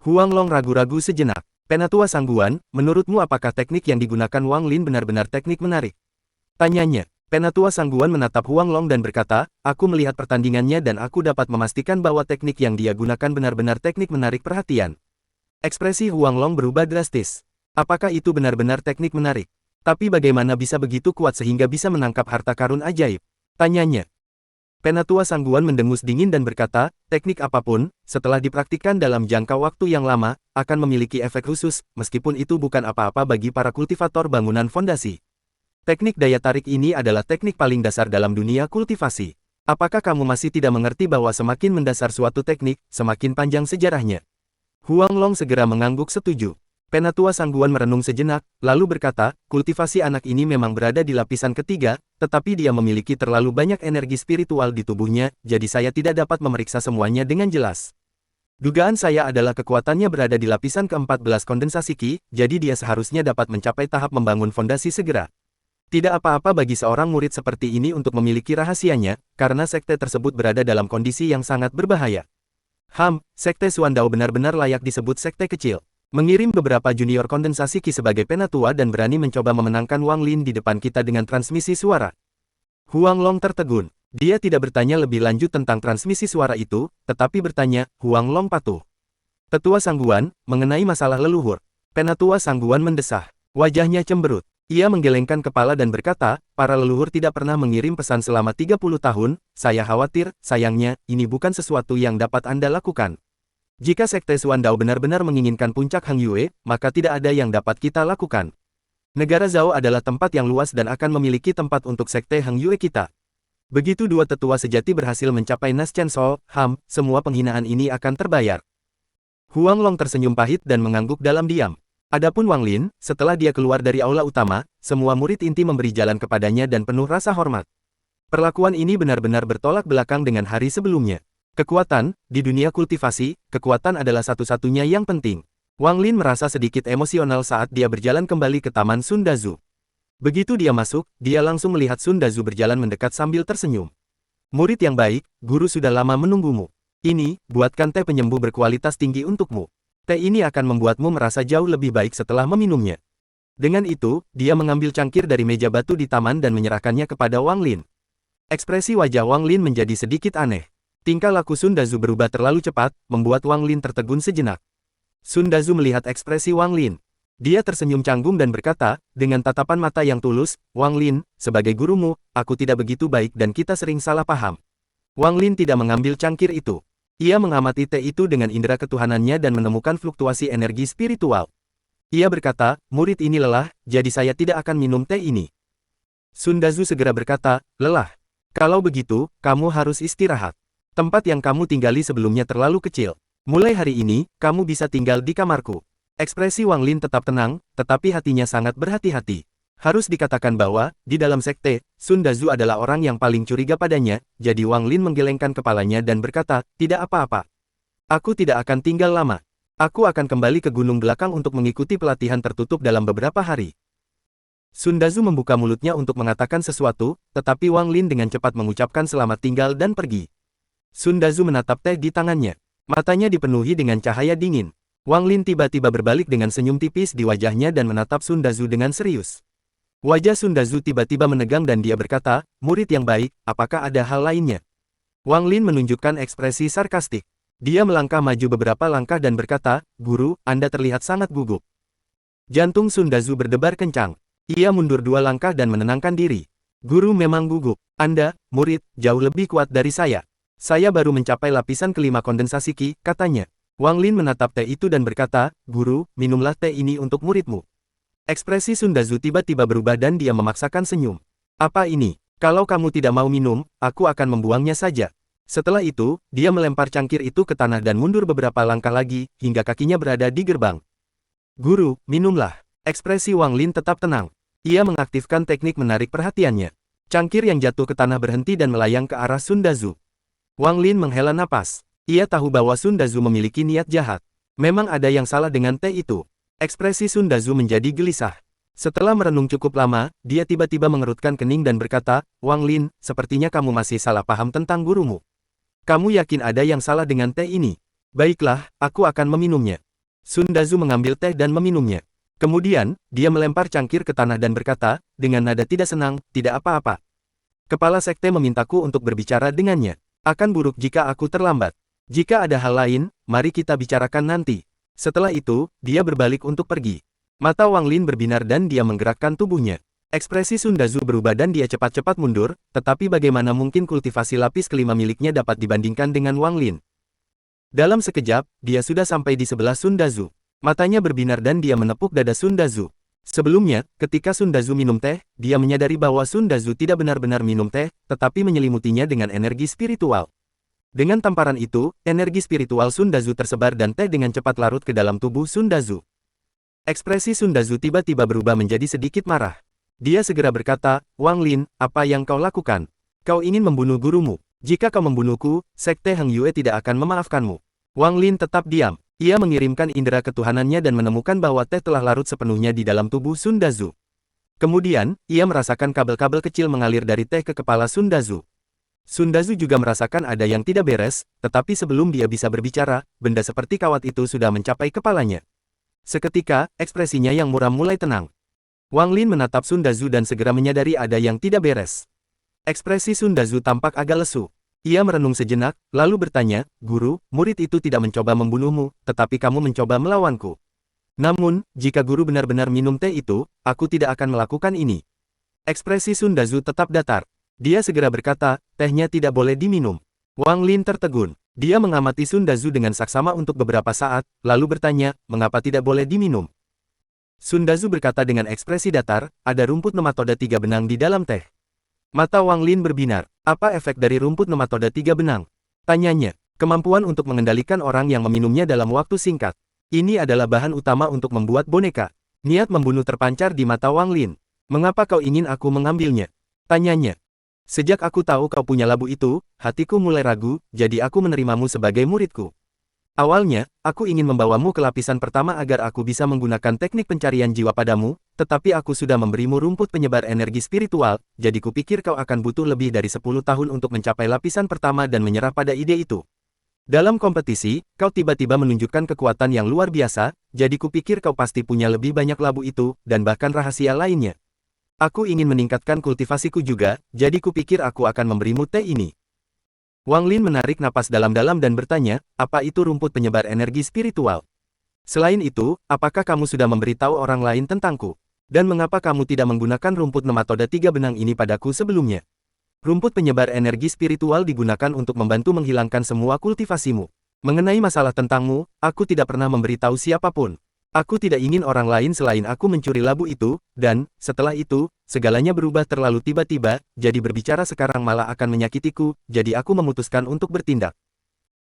Huang Long ragu-ragu sejenak. Penatua Sangguan, menurutmu apakah teknik yang digunakan Wang Lin benar-benar teknik menarik? Tanyanya. Penatua Sangguan menatap Huang Long dan berkata, aku melihat pertandingannya dan aku dapat memastikan bahwa teknik yang dia gunakan benar-benar teknik menarik perhatian. Ekspresi Huang Long berubah drastis. Apakah itu benar-benar teknik menarik? Tapi bagaimana bisa begitu kuat sehingga bisa menangkap harta karun ajaib? Tanyanya. Penatua Sangguan mendengus dingin dan berkata, teknik apapun, setelah dipraktikkan dalam jangka waktu yang lama, akan memiliki efek khusus, meskipun itu bukan apa-apa bagi para kultivator bangunan fondasi. Teknik daya tarik ini adalah teknik paling dasar dalam dunia kultivasi. Apakah kamu masih tidak mengerti bahwa semakin mendasar suatu teknik, semakin panjang sejarahnya? Huang Long segera mengangguk setuju. Penatua Sangguan merenung sejenak, lalu berkata, kultivasi anak ini memang berada di lapisan ketiga, tetapi dia memiliki terlalu banyak energi spiritual di tubuhnya, jadi saya tidak dapat memeriksa semuanya dengan jelas. Dugaan saya adalah kekuatannya berada di lapisan ke-14 kondensasi Qi, jadi dia seharusnya dapat mencapai tahap membangun fondasi segera. Tidak apa-apa bagi seorang murid seperti ini untuk memiliki rahasianya, karena sekte tersebut berada dalam kondisi yang sangat berbahaya. Sekte Suandao benar-benar layak disebut sekte kecil. Mengirim beberapa junior kondensasi Qi sebagai penatua dan berani mencoba memenangkan Wang Lin di depan kita dengan transmisi suara. Huang Long tertegun. Dia tidak bertanya lebih lanjut tentang transmisi suara itu, tetapi bertanya, Huang Long patuh. Tetua Sangguan, mengenai masalah leluhur. Penatua Sangguan mendesah. Wajahnya cemberut. Ia menggelengkan kepala dan berkata, para leluhur tidak pernah mengirim pesan selama 30 tahun, saya khawatir, sayangnya, ini bukan sesuatu yang dapat Anda lakukan. Jika Sekte Xuandao benar-benar menginginkan puncak Hang Yue, maka tidak ada yang dapat kita lakukan. Negara Zhao adalah tempat yang luas dan akan memiliki tempat untuk Sekte Hang Yue kita. Begitu dua tetua sejati berhasil mencapai Nas Chen Sol, semua penghinaan ini akan terbayar. Huang Long tersenyum pahit dan mengangguk dalam diam. Adapun Wang Lin, setelah dia keluar dari aula utama, semua murid inti memberi jalan kepadanya dan penuh rasa hormat. Perlakuan ini benar-benar bertolak belakang dengan hari sebelumnya. Kekuatan, di dunia kultivasi, kekuatan adalah satu-satunya yang penting. Wang Lin merasa sedikit emosional saat dia berjalan kembali ke Taman Sun Dazu. Begitu dia masuk, dia langsung melihat Sun Dazu berjalan mendekat sambil tersenyum. Murid yang baik, guru sudah lama menunggumu. Ini, buatkan teh penyembuh berkualitas tinggi untukmu. Teh ini akan membuatmu merasa jauh lebih baik setelah meminumnya. Dengan itu, dia mengambil cangkir dari meja batu di taman dan menyerahkannya kepada Wang Lin. Ekspresi wajah Wang Lin menjadi sedikit aneh. Tingkah laku Sun Dazu berubah terlalu cepat, membuat Wang Lin tertegun sejenak. Sun Dazu melihat ekspresi Wang Lin. Dia tersenyum canggung dan berkata, dengan tatapan mata yang tulus, Wang Lin, sebagai gurumu, aku tidak begitu baik dan kita sering salah paham. Wang Lin tidak mengambil cangkir itu. Ia mengamati teh itu dengan indera ketuhanannya dan menemukan fluktuasi energi spiritual. Ia berkata, murid ini lelah, jadi saya tidak akan minum teh ini. Sun Dazu segera berkata, lelah. Kalau begitu, kamu harus istirahat. Tempat yang kamu tinggali sebelumnya terlalu kecil. Mulai hari ini, kamu bisa tinggal di kamarku. Ekspresi Wang Lin tetap tenang, tetapi hatinya sangat berhati-hati. Harus dikatakan bahwa, di dalam sekte, Sun Dazu adalah orang yang paling curiga padanya, jadi Wang Lin menggelengkan kepalanya dan berkata, tidak apa-apa. Aku tidak akan tinggal lama. Aku akan kembali ke gunung belakang untuk mengikuti pelatihan tertutup dalam beberapa hari. Sun Dazu membuka mulutnya untuk mengatakan sesuatu, tetapi Wang Lin dengan cepat mengucapkan selamat tinggal dan pergi. Sun Dazu menatap teh di tangannya. Matanya dipenuhi dengan cahaya dingin. Wang Lin tiba-tiba berbalik dengan senyum tipis di wajahnya dan menatap Sun Dazu dengan serius. Wajah Sun Dazu tiba-tiba menegang dan dia berkata, murid yang baik, apakah ada hal lainnya? Wang Lin menunjukkan ekspresi sarkastik. Dia melangkah maju beberapa langkah dan berkata, guru, Anda terlihat sangat gugup. Jantung Sun Dazu berdebar kencang. Ia mundur 2 langkah dan menenangkan diri. Guru memang gugup. Anda, murid, jauh lebih kuat dari saya. Saya baru mencapai lapisan kelima kondensasi Qi, katanya. Wang Lin menatap teh itu dan berkata, guru, minumlah teh ini untuk muridmu. Ekspresi Sun Dazu tiba-tiba berubah dan dia memaksakan senyum. Apa ini? Kalau kamu tidak mau minum, aku akan membuangnya saja. Setelah itu, dia melempar cangkir itu ke tanah dan mundur beberapa langkah lagi, hingga kakinya berada di gerbang. Guru, minumlah. Ekspresi Wang Lin tetap tenang. Ia mengaktifkan teknik menarik perhatiannya. Cangkir yang jatuh ke tanah berhenti dan melayang ke arah Sun Dazu. Wang Lin menghela napas. Ia tahu bahwa Sun Dazu memiliki niat jahat. Memang ada yang salah dengan teh itu. Ekspresi Sun Dazu menjadi gelisah. Setelah merenung cukup lama, dia tiba-tiba mengerutkan kening dan berkata, Wang Lin, sepertinya kamu masih salah paham tentang gurumu. Kamu yakin ada yang salah dengan teh ini? Baiklah, aku akan meminumnya. Sun Dazu mengambil teh dan meminumnya. Kemudian, dia melempar cangkir ke tanah dan berkata, dengan nada tidak senang, tidak apa-apa. Kepala sekte memintaku untuk berbicara dengannya. Akan buruk jika aku terlambat. Jika ada hal lain, mari kita bicarakan nanti. Setelah itu, dia berbalik untuk pergi. Mata Wang Lin berbinar dan dia menggerakkan tubuhnya. Ekspresi Sun Dazu berubah dan dia cepat-cepat mundur, tetapi bagaimana mungkin kultivasi lapis kelima miliknya dapat dibandingkan dengan Wang Lin? Dalam sekejap, dia sudah sampai di sebelah Sun Dazu. Matanya berbinar dan dia menepuk dada Sun Dazu. Sebelumnya, ketika Sun Dazu minum teh, dia menyadari bahwa Sun Dazu tidak benar-benar minum teh, tetapi menyelimutinya dengan energi spiritual. Dengan tamparan itu, energi spiritual Sun Dazu tersebar dan teh dengan cepat larut ke dalam tubuh Sun Dazu. Ekspresi Sun Dazu tiba-tiba berubah menjadi sedikit marah. Dia segera berkata, Wang Lin, apa yang kau lakukan? Kau ingin membunuh gurumu. Jika kau membunuhku, Sekte Hang Yue tidak akan memaafkanmu. Wang Lin tetap diam. Ia mengirimkan indera ketuhanannya dan menemukan bahwa teh telah larut sepenuhnya di dalam tubuh Sun Dazu. Kemudian, ia merasakan kabel-kabel kecil mengalir dari teh ke kepala Sun Dazu. Sun Dazu juga merasakan ada yang tidak beres, tetapi sebelum dia bisa berbicara, benda seperti kawat itu sudah mencapai kepalanya. Seketika, ekspresinya yang muram mulai tenang. Wang Lin menatap Sun Dazu dan segera menyadari ada yang tidak beres. Ekspresi Sun Dazu tampak agak lesu. Ia merenung sejenak, lalu bertanya, "Guru, murid itu tidak mencoba membunuhmu, tetapi kamu mencoba melawanku. Namun, jika guru benar-benar minum teh itu, aku tidak akan melakukan ini." Ekspresi Sun Dazu tetap datar. Dia segera berkata, "Tehnya tidak boleh diminum." Wang Lin tertegun. Dia mengamati Sun Dazu dengan saksama untuk beberapa saat, lalu bertanya, "Mengapa tidak boleh diminum?" Sun Dazu berkata dengan ekspresi datar, "Ada rumput nematoda 3 benang di dalam teh." Mata Wang Lin berbinar. "Apa efek dari rumput nematoda 3 benang?" tanyanya. "Kemampuan untuk mengendalikan orang yang meminumnya dalam waktu singkat. Ini adalah bahan utama untuk membuat boneka." Niat membunuh terpancar di mata Wang Lin. "Mengapa kau ingin aku mengambilnya?" tanyanya. "Sejak aku tahu kau punya labu itu, hatiku mulai ragu, jadi aku menerimamu sebagai muridku. Awalnya, aku ingin membawamu ke lapisan pertama agar aku bisa menggunakan teknik pencarian jiwa padamu, tetapi aku sudah memberimu rumput penyebar energi spiritual, jadi kupikir kau akan butuh lebih dari 10 tahun untuk mencapai lapisan pertama dan menyerah pada ide itu. Dalam kompetisi, kau tiba-tiba menunjukkan kekuatan yang luar biasa, jadi kupikir kau pasti punya lebih banyak labu itu, dan bahkan rahasia lainnya. Aku ingin meningkatkan kultivasiku juga, jadi kupikir aku akan memberimu teh ini." Wang Lin menarik napas dalam-dalam dan bertanya, "Apa itu rumput penyebar energi spiritual? Selain itu, apakah kamu sudah memberitahu orang lain tentangku? Dan mengapa kamu tidak menggunakan rumput nematoda 3 benang ini padaku sebelumnya?" Rumput penyebar energi spiritual digunakan untuk membantu menghilangkan semua kultivasimu. Mengenai masalah tentangmu, aku tidak pernah memberitahu siapapun. Aku tidak ingin orang lain selain aku mencuri labu itu, dan, setelah itu, segalanya berubah terlalu tiba-tiba, jadi berbicara sekarang malah akan menyakitiku, jadi aku memutuskan untuk bertindak.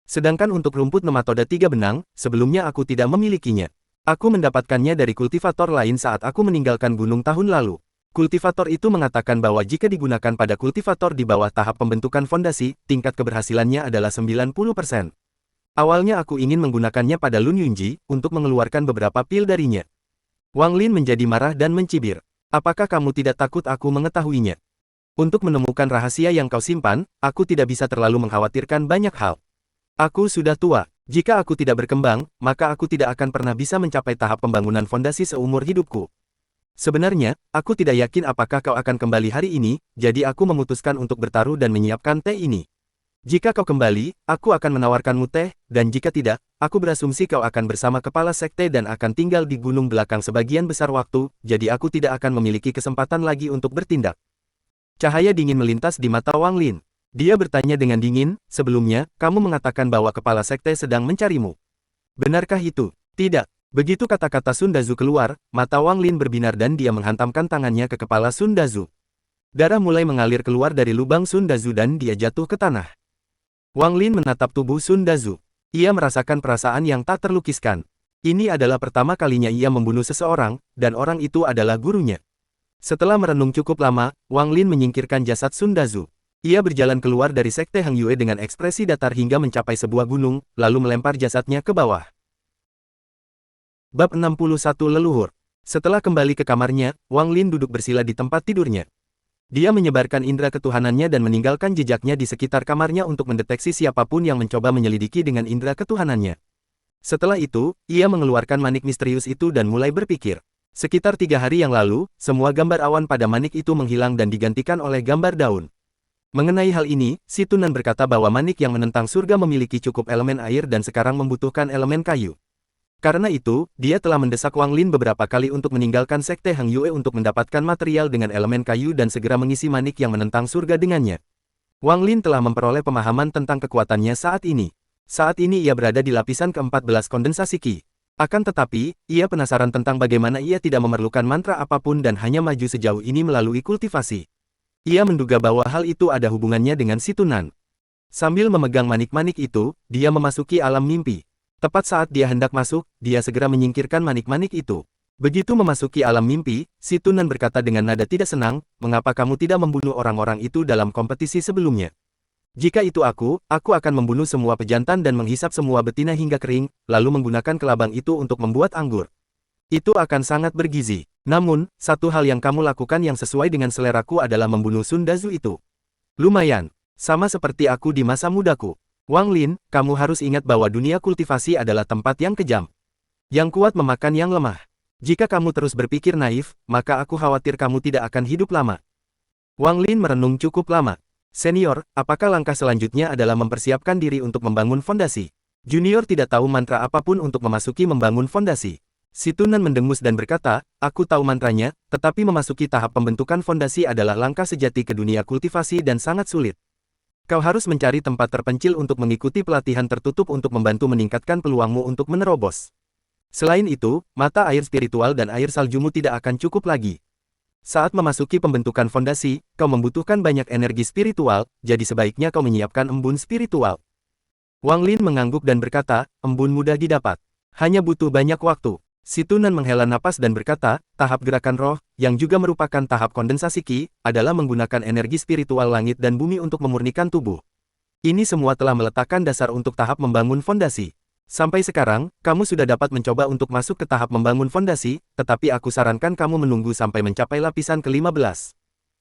Sedangkan untuk rumput nematoda 3 benang, sebelumnya aku tidak memilikinya. Aku mendapatkannya dari kultivator lain saat aku meninggalkan gunung tahun lalu. Kultivator itu mengatakan bahwa jika digunakan pada kultivator di bawah tahap pembentukan fondasi, tingkat keberhasilannya adalah 90%. Awalnya aku ingin menggunakannya pada Lun Yunji, untuk mengeluarkan beberapa pil darinya. Wang Lin menjadi marah dan mencibir. "Apakah kamu tidak takut aku mengetahuinya? Untuk menemukan rahasia yang kau simpan, aku tidak bisa terlalu mengkhawatirkan banyak hal. Aku sudah tua. Jika aku tidak berkembang, maka aku tidak akan pernah bisa mencapai tahap pembangunan fondasi seumur hidupku. Sebenarnya, aku tidak yakin apakah kau akan kembali hari ini, jadi aku memutuskan untuk bertaruh dan menyiapkan teh ini. Jika kau kembali, aku akan menawarkanmu teh, dan jika tidak, aku berasumsi kau akan bersama kepala sekte dan akan tinggal di gunung belakang sebagian besar waktu, jadi aku tidak akan memiliki kesempatan lagi untuk bertindak." Cahaya dingin melintas di mata Wang Lin. Dia bertanya dengan dingin, "Sebelumnya, kamu mengatakan bahwa kepala sekte sedang mencarimu. Benarkah itu?" "Tidak." Begitu kata-kata Sun Dazu keluar, mata Wang Lin berbinar dan dia menghantamkan tangannya ke kepala Sun Dazu. Darah mulai mengalir keluar dari lubang Sun Dazu dan dia jatuh ke tanah. Wang Lin menatap tubuh Sun Dazu. Ia merasakan perasaan yang tak terlukiskan. Ini adalah pertama kalinya ia membunuh seseorang, dan orang itu adalah gurunya. Setelah merenung cukup lama, Wang Lin menyingkirkan jasad Sun Dazu. Ia berjalan keluar dari sekte Hang Yue dengan ekspresi datar hingga mencapai sebuah gunung, lalu melempar jasadnya ke bawah. Bab 61 Leluhur. Setelah kembali ke kamarnya, Wang Lin duduk bersila di tempat tidurnya. Dia menyebarkan indera ketuhanannya dan meninggalkan jejaknya di sekitar kamarnya untuk mendeteksi siapapun yang mencoba menyelidiki dengan indera ketuhanannya. Setelah itu, ia mengeluarkan manik misterius itu dan mulai berpikir. Sekitar 3 hari yang lalu, semua gambar awan pada manik itu menghilang dan digantikan oleh gambar daun. Mengenai hal ini, si Tunan berkata bahwa manik yang menentang surga memiliki cukup elemen air dan sekarang membutuhkan elemen kayu. Karena itu, dia telah mendesak Wang Lin beberapa kali untuk meninggalkan sekte Hang Yue untuk mendapatkan material dengan elemen kayu dan segera mengisi manik yang menentang surga dengannya. Wang Lin telah memperoleh pemahaman tentang kekuatannya saat ini. Saat ini ia berada di lapisan ke-14 kondensasi Qi. Akan tetapi, ia penasaran tentang bagaimana ia tidak memerlukan mantra apapun dan hanya maju sejauh ini melalui kultivasi. Ia menduga bahwa hal itu ada hubungannya dengan si Tunan. Sambil memegang manik-manik itu, dia memasuki alam mimpi. Tepat saat dia hendak masuk, dia segera menyingkirkan manik-manik itu. Begitu memasuki alam mimpi, si Tunan berkata dengan nada tidak senang, "Mengapa kamu tidak membunuh orang-orang itu dalam kompetisi sebelumnya? Jika itu aku akan membunuh semua pejantan dan menghisap semua betina hingga kering, lalu menggunakan kelabang itu untuk membuat anggur. Itu akan sangat bergizi. Namun, satu hal yang kamu lakukan yang sesuai dengan seleraku adalah membunuh Sun Dazu itu. Lumayan. Sama seperti aku di masa mudaku. Wang Lin, kamu harus ingat bahwa dunia kultivasi adalah tempat yang kejam. Yang kuat memakan yang lemah. Jika kamu terus berpikir naif, maka aku khawatir kamu tidak akan hidup lama. Wang Lin merenung cukup lama. Senior, apakah langkah selanjutnya adalah mempersiapkan diri untuk membangun fondasi? Junior tidak tahu mantra apapun untuk memasuki membangun fondasi. Si Tunan mendengus dan berkata, aku tahu mantranya, tetapi memasuki tahap pembentukan fondasi adalah langkah sejati ke dunia kultivasi dan sangat sulit. Kau harus mencari tempat terpencil untuk mengikuti pelatihan tertutup untuk membantu meningkatkan peluangmu untuk menerobos. Selain itu, mata air spiritual dan air saljumu tidak akan cukup lagi. Saat memasuki pembentukan fondasi, kau membutuhkan banyak energi spiritual, jadi sebaiknya kau menyiapkan embun spiritual. Wang Lin mengangguk dan berkata, embun mudah didapat. Hanya butuh banyak waktu. Si Tunan menghela napas dan berkata, tahap gerakan roh, yang juga merupakan tahap kondensasi Qi, adalah menggunakan energi spiritual langit dan bumi untuk memurnikan tubuh. Ini semua telah meletakkan dasar untuk tahap membangun fondasi. Sampai sekarang, kamu sudah dapat mencoba untuk masuk ke tahap membangun fondasi, tetapi aku sarankan kamu menunggu sampai mencapai lapisan ke-15.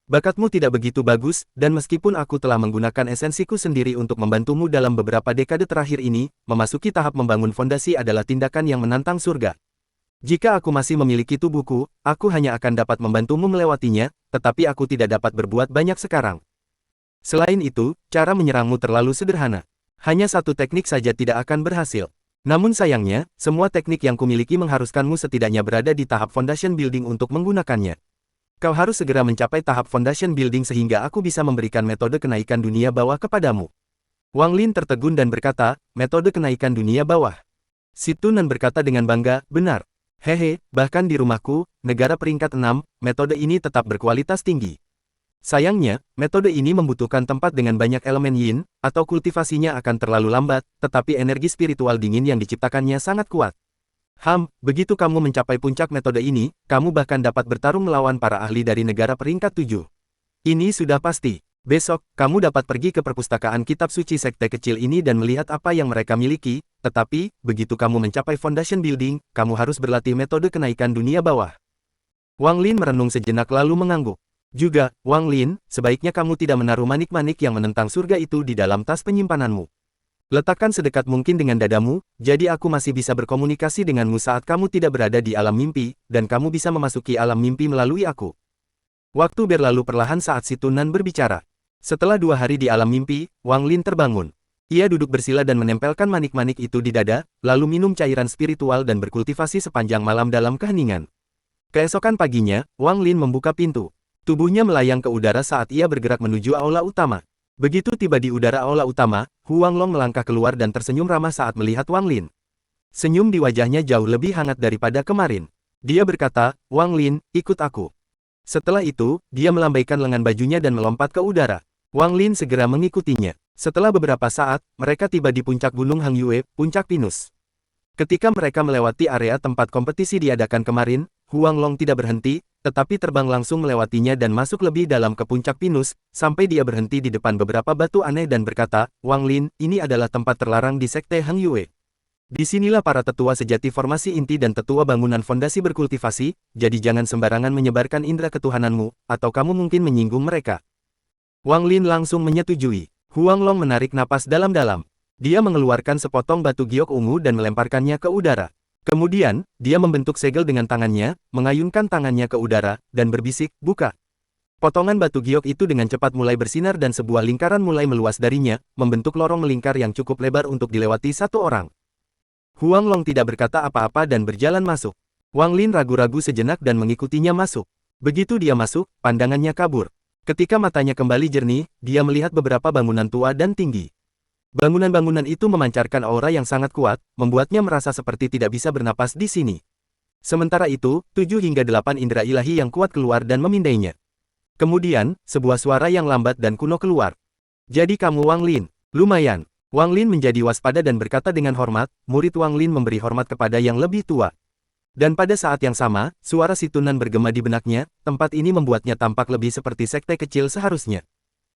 Bakatmu tidak begitu bagus, dan meskipun aku telah menggunakan esensiku sendiri untuk membantumu dalam beberapa dekade terakhir ini, memasuki tahap membangun fondasi adalah tindakan yang menantang surga. Jika aku masih memiliki tubuhku, aku hanya akan dapat membantumu melewatinya, tetapi aku tidak dapat berbuat banyak sekarang. Selain itu, cara menyerangmu terlalu sederhana. Hanya satu teknik saja tidak akan berhasil. Namun sayangnya, semua teknik yang kumiliki mengharuskanmu setidaknya berada di tahap foundation building untuk menggunakannya. Kau harus segera mencapai tahap foundation building sehingga aku bisa memberikan metode kenaikan dunia bawah kepadamu. Wang Lin tertegun dan berkata, metode kenaikan dunia bawah. Si Tunan berkata dengan bangga, benar. Hehe, bahkan di rumahku, negara peringkat 6, metode ini tetap berkualitas tinggi. Sayangnya, metode ini membutuhkan tempat dengan banyak elemen yin, atau kultivasinya akan terlalu lambat, tetapi energi spiritual dingin yang diciptakannya sangat kuat. Begitu kamu mencapai puncak metode ini, kamu bahkan dapat bertarung melawan para ahli dari negara peringkat 7. Ini sudah pasti. Besok, kamu dapat pergi ke perpustakaan kitab suci sekte kecil ini dan melihat apa yang mereka miliki, tetapi, begitu kamu mencapai foundation building, kamu harus berlatih metode kenaikan dunia bawah. Wang Lin merenung sejenak lalu mengangguk. Juga, Wang Lin, sebaiknya kamu tidak menaruh manik-manik yang menentang surga itu di dalam tas penyimpananmu. Letakkan sedekat mungkin dengan dadamu, jadi aku masih bisa berkomunikasi denganmu saat kamu tidak berada di alam mimpi, dan kamu bisa memasuki alam mimpi melalui aku. Waktu berlalu perlahan saat si Tunan berbicara. Setelah 2 hari di alam mimpi, Wang Lin terbangun. Ia duduk bersila dan menempelkan manik-manik itu di dada, lalu minum cairan spiritual dan berkultivasi sepanjang malam dalam keheningan. Keesokan paginya, Wang Lin membuka pintu. Tubuhnya melayang ke udara saat ia bergerak menuju aula utama. Begitu tiba di udara aula utama, Huang Long melangkah keluar dan tersenyum ramah saat melihat Wang Lin. Senyum di wajahnya jauh lebih hangat daripada kemarin. Dia berkata, Wang Lin, ikut aku. Setelah itu, dia melambaikan lengan bajunya dan melompat ke udara. Wang Lin segera mengikutinya. Setelah beberapa saat, mereka tiba di puncak Gunung Hang Yue, puncak pinus. Ketika mereka melewati area tempat kompetisi diadakan kemarin, Huang Long tidak berhenti, tetapi terbang langsung melewatinya dan masuk lebih dalam ke puncak pinus, sampai dia berhenti di depan beberapa batu aneh dan berkata, Wang Lin, ini adalah tempat terlarang di sekte Hang Yue. Disinilah para tetua sejati formasi inti dan tetua bangunan fondasi berkultivasi, jadi jangan sembarangan menyebarkan indera ketuhananmu, atau kamu mungkin menyinggung mereka. Wang Lin langsung menyetujui. Huang Long menarik napas dalam-dalam. Dia mengeluarkan sepotong batu giok ungu dan melemparkannya ke udara. Kemudian, dia membentuk segel dengan tangannya, mengayunkan tangannya ke udara, dan berbisik, buka. Potongan batu giok itu dengan cepat mulai bersinar dan sebuah lingkaran mulai meluas darinya, membentuk lorong melingkar yang cukup lebar untuk dilewati satu orang. Huang Long tidak berkata apa-apa dan berjalan masuk. Wang Lin ragu-ragu sejenak dan mengikutinya masuk. Begitu dia masuk, pandangannya kabur. Ketika matanya kembali jernih, dia melihat beberapa bangunan tua dan tinggi. Bangunan-bangunan itu memancarkan aura yang sangat kuat, membuatnya merasa seperti tidak bisa bernapas di sini. Sementara itu, 7 hingga 8 indera ilahi yang kuat keluar dan memindainya. Kemudian, sebuah suara yang lambat dan kuno keluar. Jadi kamu Wang Lin, lumayan. Wang Lin menjadi waspada dan berkata dengan hormat, murid Wang Lin memberi hormat kepada yang lebih tua. Dan pada saat yang sama, suara si Tunan bergema di benaknya, tempat ini membuatnya tampak lebih seperti sekte kecil seharusnya.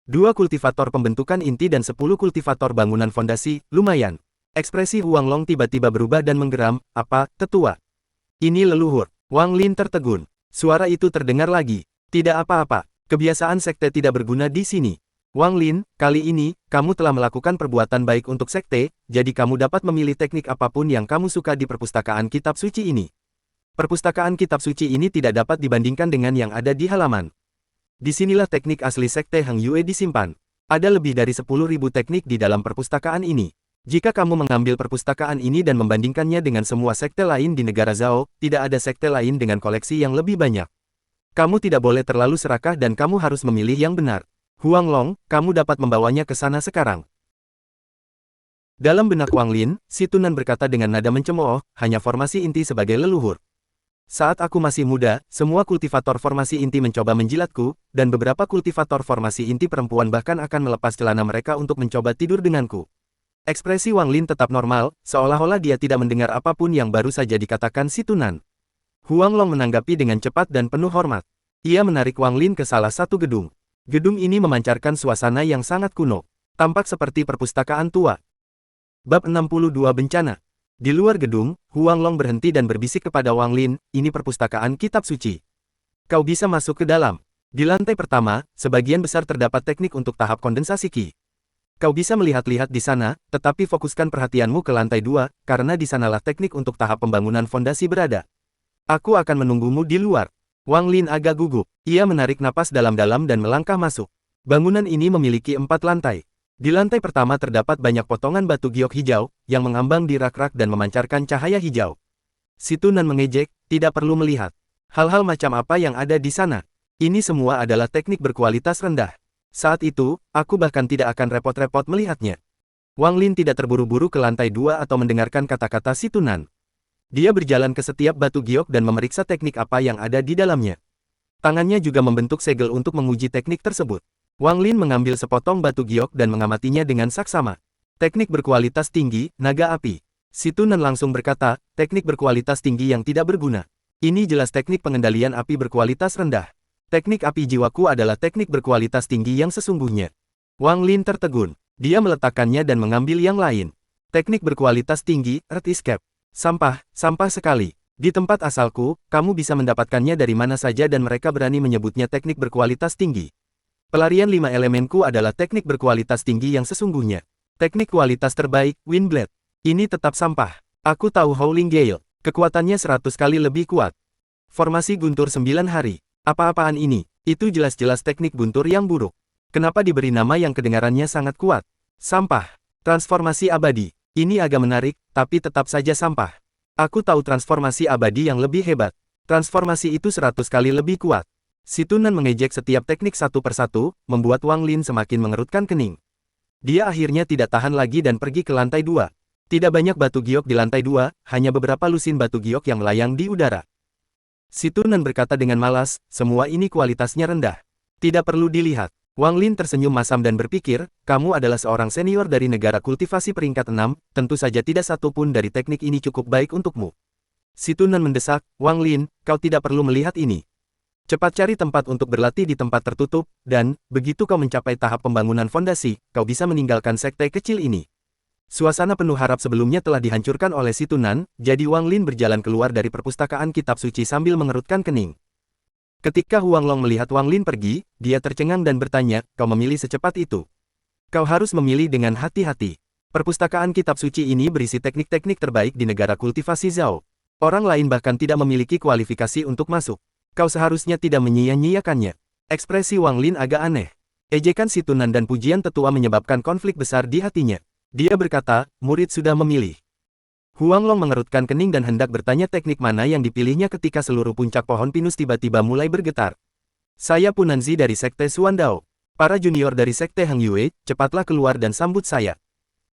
2 kultivator pembentukan inti dan 10 kultivator bangunan fondasi, lumayan. Ekspresi Huang Long tiba-tiba berubah dan menggeram, apa, tetua? Ini leluhur. Wang Lin tertegun. Suara itu terdengar lagi. Tidak apa-apa, kebiasaan sekte tidak berguna di sini. Wang Lin, kali ini, kamu telah melakukan perbuatan baik untuk sekte, jadi kamu dapat memilih teknik apapun yang kamu suka di perpustakaan kitab suci ini. Perpustakaan kitab suci ini tidak dapat dibandingkan dengan yang ada di halaman. Disinilah teknik asli sekte Hang Yue disimpan. Ada lebih dari 10.000 teknik di dalam perpustakaan ini. Jika kamu mengambil perpustakaan ini dan membandingkannya dengan semua sekte lain di negara Zhao, tidak ada sekte lain dengan koleksi yang lebih banyak. Kamu tidak boleh terlalu serakah dan kamu harus memilih yang benar. Huang Long, kamu dapat membawanya ke sana sekarang. Dalam benak Wang Lin, si Tunan berkata dengan nada mencemooh, hanya formasi inti sebagai leluhur. Saat aku masih muda, semua kultivator formasi inti mencoba menjilatku, dan beberapa kultivator formasi inti perempuan bahkan akan melepas celana mereka untuk mencoba tidur denganku. Ekspresi Wang Lin tetap normal, seolah-olah dia tidak mendengar apapun yang baru saja dikatakan si Tunan. Huang Long menanggapi dengan cepat dan penuh hormat. Ia menarik Wang Lin ke salah satu gedung. Gedung ini memancarkan suasana yang sangat kuno. Tampak seperti perpustakaan tua. Bab 62 Bencana. Di luar gedung, Huang Long berhenti dan berbisik kepada Wang Lin, ini perpustakaan kitab suci. Kau bisa masuk ke dalam. Di lantai pertama, sebagian besar terdapat teknik untuk tahap kondensasi Qi. Kau bisa melihat-lihat di sana, tetapi fokuskan perhatianmu ke lantai 2, karena di sanalah teknik untuk tahap pembangunan fondasi berada. Aku akan menunggumu di luar. Wang Lin agak gugup. Ia menarik napas dalam-dalam dan melangkah masuk. Bangunan ini memiliki 4 lantai. Di lantai pertama terdapat banyak potongan batu giok hijau, yang mengambang di rak-rak dan memancarkan cahaya hijau. Si Tunan mengejek, tidak perlu melihat. Hal-hal macam apa yang ada di sana? Ini semua adalah teknik berkualitas rendah. Saat itu, aku bahkan tidak akan repot-repot melihatnya. Wang Lin tidak terburu-buru ke lantai 2 atau mendengarkan kata-kata si Tunan. Dia berjalan ke setiap batu giok dan memeriksa teknik apa yang ada di dalamnya. Tangannya juga membentuk segel untuk menguji teknik tersebut. Wang Lin mengambil sepotong batu giok dan mengamatinya dengan saksama. Teknik berkualitas tinggi, naga api. Si Tunan langsung berkata, teknik berkualitas tinggi yang tidak berguna. Ini jelas teknik pengendalian api berkualitas rendah. Teknik api jiwaku adalah teknik berkualitas tinggi yang sesungguhnya. Wang Lin tertegun. Dia meletakkannya dan mengambil yang lain. Teknik berkualitas tinggi, Earth Escape. Sampah sekali. Di tempat asalku, kamu bisa mendapatkannya dari mana saja dan mereka berani menyebutnya teknik berkualitas tinggi. Pelarian 5 elemenku adalah teknik berkualitas tinggi yang sesungguhnya. Teknik kualitas terbaik, Windblade. Ini tetap sampah. Aku tahu Howling Gale. Kekuatannya 100 kali lebih kuat. Formasi guntur 9 hari. Apa-apaan ini? Itu jelas-jelas teknik guntur yang buruk. Kenapa diberi nama yang kedengarannya sangat kuat? Sampah. Transformasi abadi. Ini agak menarik, tapi tetap saja sampah. Aku tahu transformasi abadi yang lebih hebat. Transformasi itu 100 kali lebih kuat. Si Tunan mengejek setiap teknik satu persatu, membuat Wang Lin semakin mengerutkan kening. Dia akhirnya tidak tahan lagi dan pergi ke lantai 2. Tidak banyak batu giok di lantai 2, hanya beberapa lusin batu giok yang melayang di udara. Si Tunan berkata dengan malas, semua ini kualitasnya rendah. Tidak perlu dilihat. Wang Lin tersenyum masam dan berpikir, kamu adalah seorang senior dari negara kultivasi peringkat 6, tentu saja tidak satu pun dari teknik ini cukup baik untukmu. Si Tunan mendesak, Wang Lin, kau tidak perlu melihat ini. Cepat cari tempat untuk berlatih di tempat tertutup, dan, begitu kau mencapai tahap pembangunan fondasi, kau bisa meninggalkan sekte kecil ini. Suasana penuh harap sebelumnya telah dihancurkan oleh si Tunan, jadi Wang Lin berjalan keluar dari perpustakaan kitab suci sambil mengerutkan kening. Ketika Huang Long melihat Wang Lin pergi, dia tercengang dan bertanya, kau memilih secepat itu. Kau harus memilih dengan hati-hati. Perpustakaan kitab suci ini berisi teknik-teknik terbaik di negara kultivasi Zhao. Orang lain bahkan tidak memiliki kualifikasi untuk masuk. Kau seharusnya tidak menyia-nyiakannya. Ekspresi Wang Lin agak aneh. Ejekan si Tunan dan pujian tetua menyebabkan konflik besar di hatinya. Dia berkata, murid sudah memilih. Huang Long mengerutkan kening dan hendak bertanya teknik mana yang dipilihnya ketika seluruh puncak pohon pinus tiba-tiba mulai bergetar. Saya Punanzi dari Sekte Suandao. Para junior dari Sekte Hang Yue, cepatlah keluar dan sambut saya.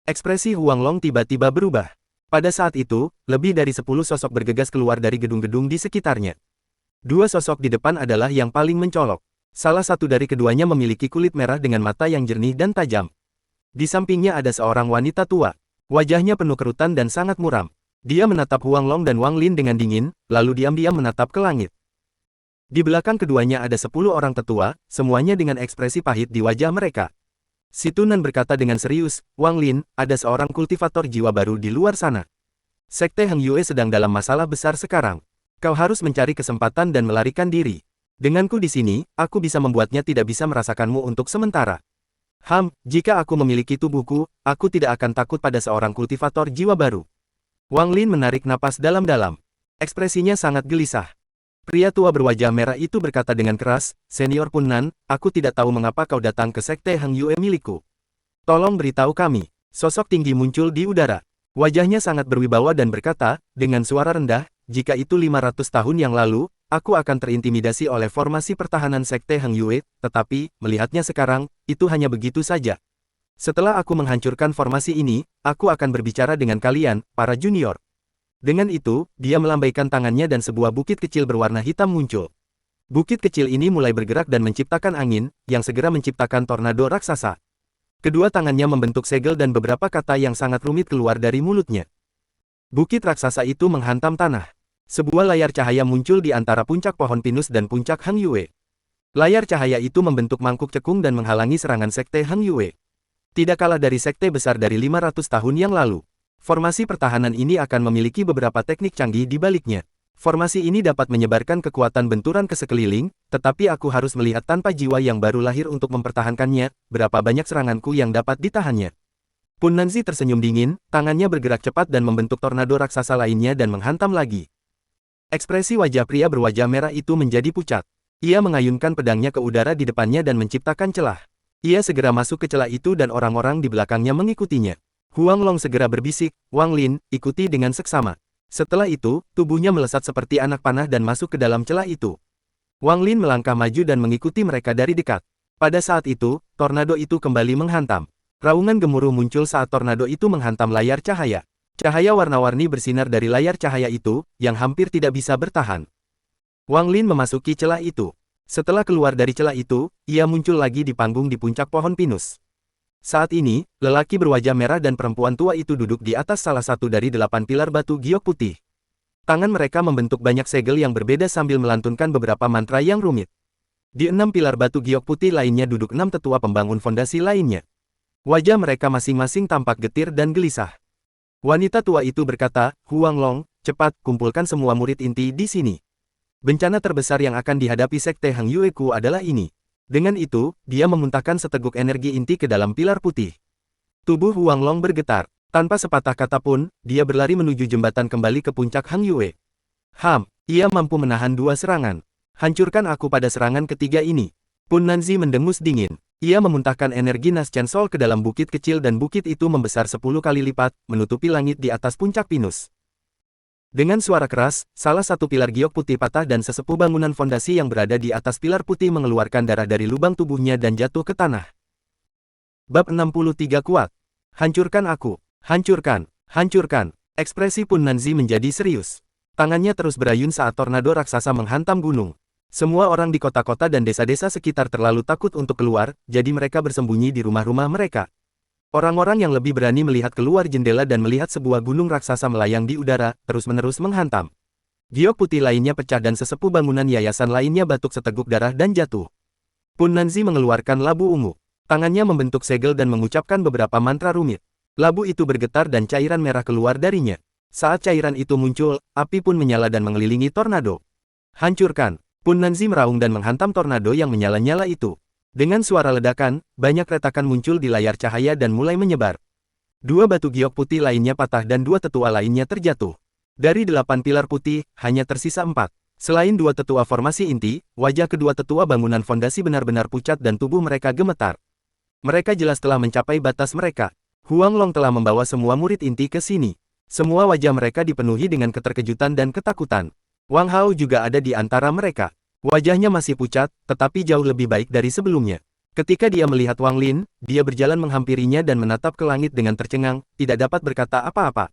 Ekspresi Huang Long tiba-tiba berubah. Pada saat itu, lebih dari 10 sosok bergegas keluar dari gedung-gedung di sekitarnya. 2 sosok di depan adalah yang paling mencolok. Salah satu dari keduanya memiliki kulit merah dengan mata yang jernih dan tajam. Di sampingnya ada seorang wanita tua. Wajahnya penuh kerutan dan sangat muram. Dia menatap Huang Long dan Wang Lin dengan dingin, lalu diam-diam menatap ke langit. Di belakang keduanya ada 10 orang tetua, semuanya dengan ekspresi pahit di wajah mereka. Si Tunan berkata dengan serius, Wang Lin, ada seorang kultivator jiwa baru di luar sana. Sekte Hang Yue sedang dalam masalah besar sekarang. Kau harus mencari kesempatan dan melarikan diri. Denganku di sini, aku bisa membuatnya tidak bisa merasakanmu untuk sementara. Jika aku memiliki tubuhku, aku tidak akan takut pada seorang kultivator jiwa baru. Wang Lin menarik napas dalam-dalam. Ekspresinya sangat gelisah. Pria tua berwajah merah itu berkata dengan keras, Senior Punnan, aku tidak tahu mengapa kau datang ke sekte Hang Yue milikku. Tolong beritahu kami. Sosok tinggi muncul di udara. Wajahnya sangat berwibawa dan berkata, dengan suara rendah, jika itu 500 tahun yang lalu, aku akan terintimidasi oleh formasi pertahanan sekte Hang Yue, tetapi, melihatnya sekarang, itu hanya begitu saja. Setelah aku menghancurkan formasi ini, aku akan berbicara dengan kalian, para junior. Dengan itu, dia melambaikan tangannya dan sebuah bukit kecil berwarna hitam muncul. Bukit kecil ini mulai bergerak dan menciptakan angin, yang segera menciptakan tornado raksasa. Kedua tangannya membentuk segel dan beberapa kata yang sangat rumit keluar dari mulutnya. Bukit raksasa itu menghantam tanah. Sebuah layar cahaya muncul di antara puncak pohon pinus dan puncak Hang Yue. Layar cahaya itu membentuk mangkuk cekung dan menghalangi serangan sekte Hang Yue. Tidak kalah dari sekte besar dari 500 tahun yang lalu. Formasi pertahanan ini akan memiliki beberapa teknik canggih di baliknya. Formasi ini dapat menyebarkan kekuatan benturan ke sekeliling, tetapi aku harus melihat tanpa jiwa yang baru lahir untuk mempertahankannya, berapa banyak seranganku yang dapat ditahannya. Pun Nanzi tersenyum dingin, tangannya bergerak cepat dan membentuk tornado raksasa lainnya dan menghantam lagi. Ekspresi wajah pria berwajah merah itu menjadi pucat. Ia mengayunkan pedangnya ke udara di depannya dan menciptakan celah. Ia segera masuk ke celah itu dan orang-orang di belakangnya mengikutinya. Huang Long segera berbisik, Wang Lin, ikuti dengan seksama. Setelah itu, tubuhnya melesat seperti anak panah dan masuk ke dalam celah itu. Wang Lin melangkah maju dan mengikuti mereka dari dekat. Pada saat itu, tornado itu kembali menghantam. Raungan gemuruh muncul saat tornado itu menghantam layar cahaya. Cahaya warna-warni bersinar dari layar cahaya itu, yang hampir tidak bisa bertahan. Wang Lin memasuki celah itu. Setelah keluar dari celah itu, ia muncul lagi di panggung di puncak pohon pinus. Saat ini, lelaki berwajah merah dan perempuan tua itu duduk di atas salah satu dari 8 pilar batu giok putih. Tangan mereka membentuk banyak segel yang berbeda sambil melantunkan beberapa mantra yang rumit. Di 6 pilar batu giok putih lainnya duduk 6 tetua pembangun fondasi lainnya. Wajah mereka masing-masing tampak getir dan gelisah. Wanita tua itu berkata, Huang Long, cepat, kumpulkan semua murid inti di sini. Bencana terbesar yang akan dihadapi sekte Hang Yue Ku adalah ini. Dengan itu, dia memuntahkan seteguk energi inti ke dalam pilar putih. Tubuh Huang Long bergetar. Tanpa sepatah kata pun, dia berlari menuju jembatan kembali ke puncak Hang Yue. Ia mampu menahan 2 serangan. Hancurkan aku pada serangan ketiga ini. Pun Nanzi mendengus dingin. Ia memuntahkan energi Nas Chen Sol ke dalam bukit kecil dan bukit itu membesar 10 kali lipat, menutupi langit di atas puncak pinus. Dengan suara keras, salah satu pilar giok putih patah dan sesepuh bangunan fondasi yang berada di atas pilar putih mengeluarkan darah dari lubang tubuhnya dan jatuh ke tanah. Bab 63 kuat. Hancurkan aku. Hancurkan. Hancurkan. Ekspresi Pun Nanzi menjadi serius. Tangannya terus berayun saat tornado raksasa menghantam gunung. Semua orang di kota-kota dan desa-desa sekitar terlalu takut untuk keluar, jadi mereka bersembunyi di rumah-rumah mereka. Orang-orang yang lebih berani melihat keluar jendela dan melihat sebuah gunung raksasa melayang di udara, terus-menerus menghantam. Giok putih lainnya pecah dan sesepuh bangunan yayasan lainnya batuk seteguk darah dan jatuh. Pun Nanzi mengeluarkan labu ungu. Tangannya membentuk segel dan mengucapkan beberapa mantra rumit. Labu itu bergetar dan cairan merah keluar darinya. Saat cairan itu muncul, api pun menyala dan mengelilingi tornado. Hancurkan! Pun Nanzi meraung dan menghantam tornado yang menyala-nyala itu. Dengan suara ledakan, banyak retakan muncul di layar cahaya dan mulai menyebar. 2 batu giok putih lainnya patah dan 2 tetua lainnya terjatuh. Dari 8 pilar putih, hanya tersisa 4. Selain 2 tetua formasi inti, wajah kedua tetua bangunan fondasi benar-benar pucat dan tubuh mereka gemetar. Mereka jelas telah mencapai batas mereka. Huang Long telah membawa semua murid inti ke sini. Semua wajah mereka dipenuhi dengan keterkejutan dan ketakutan. Wang Hao juga ada di antara mereka. Wajahnya masih pucat, tetapi jauh lebih baik dari sebelumnya. Ketika dia melihat Wang Lin, dia berjalan menghampirinya dan menatap ke langit dengan tercengang, tidak dapat berkata apa-apa.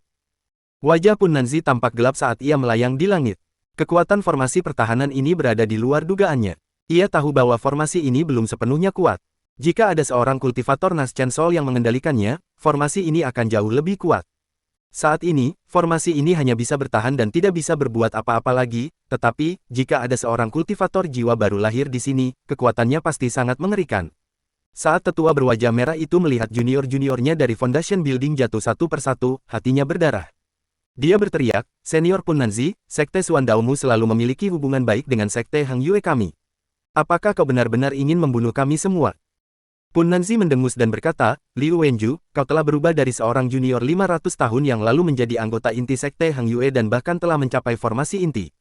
Wajah Pun Nanzi tampak gelap saat ia melayang di langit. Kekuatan formasi pertahanan ini berada di luar dugaannya. Ia tahu bahwa formasi ini belum sepenuhnya kuat. Jika ada seorang kultivator Nas Chen Sol yang mengendalikannya, formasi ini akan jauh lebih kuat. Saat ini, formasi ini hanya bisa bertahan dan tidak bisa berbuat apa-apa lagi, tetapi, jika ada seorang kultivator jiwa baru lahir di sini, kekuatannya pasti sangat mengerikan. Saat tetua berwajah merah itu melihat junior-juniornya dari Foundation Building jatuh satu persatu, hatinya berdarah. Dia berteriak, Senior Pun Nanzi, Sekte Suan Daomu selalu memiliki hubungan baik dengan Sekte Hang Yue kami. Apakah kau benar-benar ingin membunuh kami semua? Pun Nanzi mendengus dan berkata, Liu Wenju, kau telah berubah dari seorang junior 500 tahun yang lalu menjadi anggota inti Sekte Hang Yue dan bahkan telah mencapai formasi inti.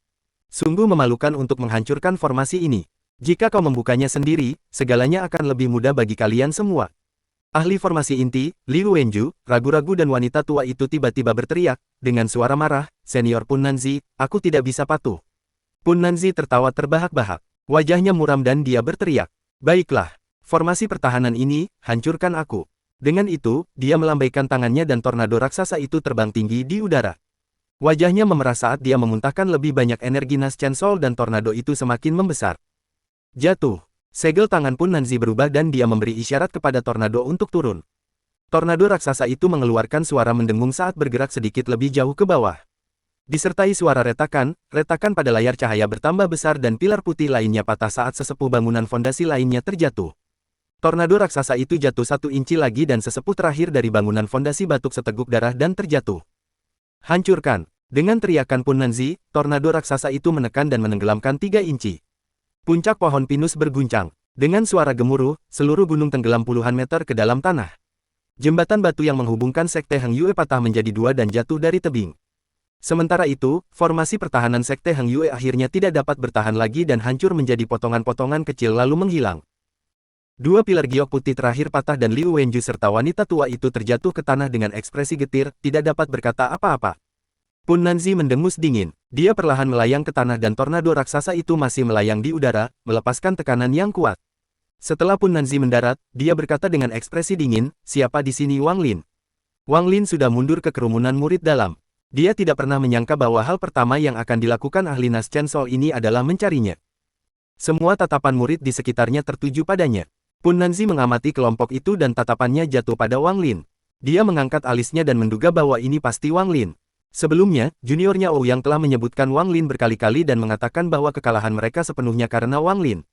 Sungguh memalukan untuk menghancurkan formasi ini. Jika kau membukanya sendiri, segalanya akan lebih mudah bagi kalian semua. Ahli formasi inti, Liu Wenju, ragu-ragu dan wanita tua itu tiba-tiba berteriak, dengan suara marah, Senior Pun Nanzi, aku tidak bisa patuh. Pun Nanzi tertawa terbahak-bahak. Wajahnya muram dan dia berteriak, baiklah. Formasi pertahanan ini, hancurkan aku. Dengan itu, dia melambaikan tangannya dan tornado raksasa itu terbang tinggi di udara. Wajahnya memerah saat dia memuntahkan lebih banyak energi Nas Chen Sol dan tornado itu semakin membesar. Jatuh. Segel tangan Pun Nanzi berubah dan dia memberi isyarat kepada tornado untuk turun. Tornado raksasa itu mengeluarkan suara mendengung saat bergerak sedikit lebih jauh ke bawah. Disertai suara retakan pada layar cahaya bertambah besar dan pilar putih lainnya patah saat sesepuh bangunan fondasi lainnya terjatuh. Tornado raksasa itu jatuh 1 inci lagi dan sesepuh terakhir dari bangunan fondasi batuk seteguk darah dan terjatuh. Hancurkan! Dengan teriakan Pun Nanzi, tornado raksasa itu menekan dan menenggelamkan 3 inci. Puncak pohon pinus berguncang. Dengan suara gemuruh, seluruh gunung tenggelam puluhan meter ke dalam tanah. Jembatan batu yang menghubungkan Sekte Hang Yue patah menjadi 2 dan jatuh dari tebing. Sementara itu, formasi pertahanan Sekte Hang Yue akhirnya tidak dapat bertahan lagi dan hancur menjadi potongan-potongan kecil lalu menghilang. 2 pilar giok putih terakhir patah dan Liu Wenju serta wanita tua itu terjatuh ke tanah dengan ekspresi getir, tidak dapat berkata apa-apa. Pun Nanzi mendengus dingin. Dia perlahan melayang ke tanah dan tornado raksasa itu masih melayang di udara, melepaskan tekanan yang kuat. Setelah Pun Nanzi mendarat, dia berkata dengan ekspresi dingin, siapa di sini Wang Lin? Wang Lin sudah mundur ke kerumunan murid dalam. Dia tidak pernah menyangka bahwa hal pertama yang akan dilakukan ahli Nas Chen Sol ini adalah mencarinya. Semua tatapan murid di sekitarnya tertuju padanya. Pun Nanzi mengamati kelompok itu dan tatapannya jatuh pada Wang Lin. Dia mengangkat alisnya dan menduga bahwa ini pasti Wang Lin. Sebelumnya, juniornya Ouyang telah menyebutkan Wang Lin berkali-kali dan mengatakan bahwa kekalahan mereka sepenuhnya karena Wang Lin.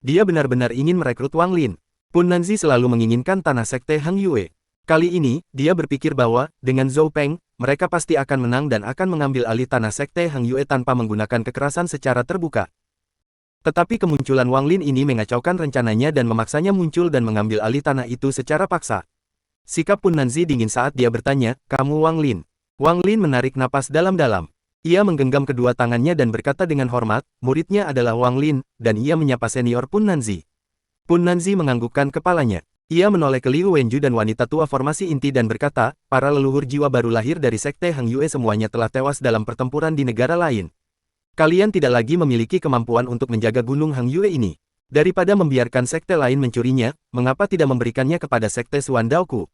Dia benar-benar ingin merekrut Wang Lin. Pun Nanzi selalu menginginkan tanah Sekte Hang Yue. Kali ini, dia berpikir bahwa, dengan Zhou Peng, mereka pasti akan menang dan akan mengambil alih tanah Sekte Hang Yue tanpa menggunakan kekerasan secara terbuka. Tetapi kemunculan Wang Lin ini mengacaukan rencananya dan memaksanya muncul dan mengambil alih tanah itu secara paksa. Sikap Pun Nanzi dingin saat dia bertanya, kamu Wang Lin? Wang Lin menarik napas dalam-dalam. Ia menggenggam kedua tangannya dan berkata dengan hormat, muridnya adalah Wang Lin, dan ia menyapa senior Pun Nanzi. Pun Nanzi menganggukkan kepalanya. Ia menoleh ke Liu Wenju dan wanita tua formasi inti dan berkata, para leluhur jiwa baru lahir dari Sekte Hang Yue semuanya telah tewas dalam pertempuran di negara lain. Kalian tidak lagi memiliki kemampuan untuk menjaga gunung Hang Yue ini. Daripada membiarkan sekte lain mencurinya, mengapa tidak memberikannya kepada sekte Xuan Daoku?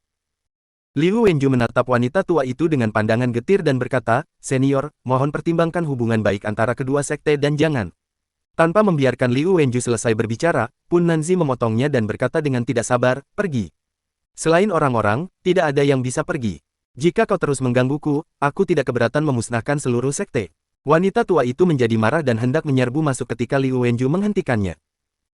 Liu Wenju menatap wanita tua itu dengan pandangan getir dan berkata, senior, mohon pertimbangkan hubungan baik antara kedua sekte dan jangan. Tanpa membiarkan Liu Wenju selesai berbicara, Pun Nanzi memotongnya dan berkata dengan tidak sabar, pergi. Selain orang-orang, tidak ada yang bisa pergi. Jika kau terus menggangguku, aku tidak keberatan memusnahkan seluruh sekte. Wanita tua itu menjadi marah dan hendak menyerbu masuk ketika Liu Wenju menghentikannya.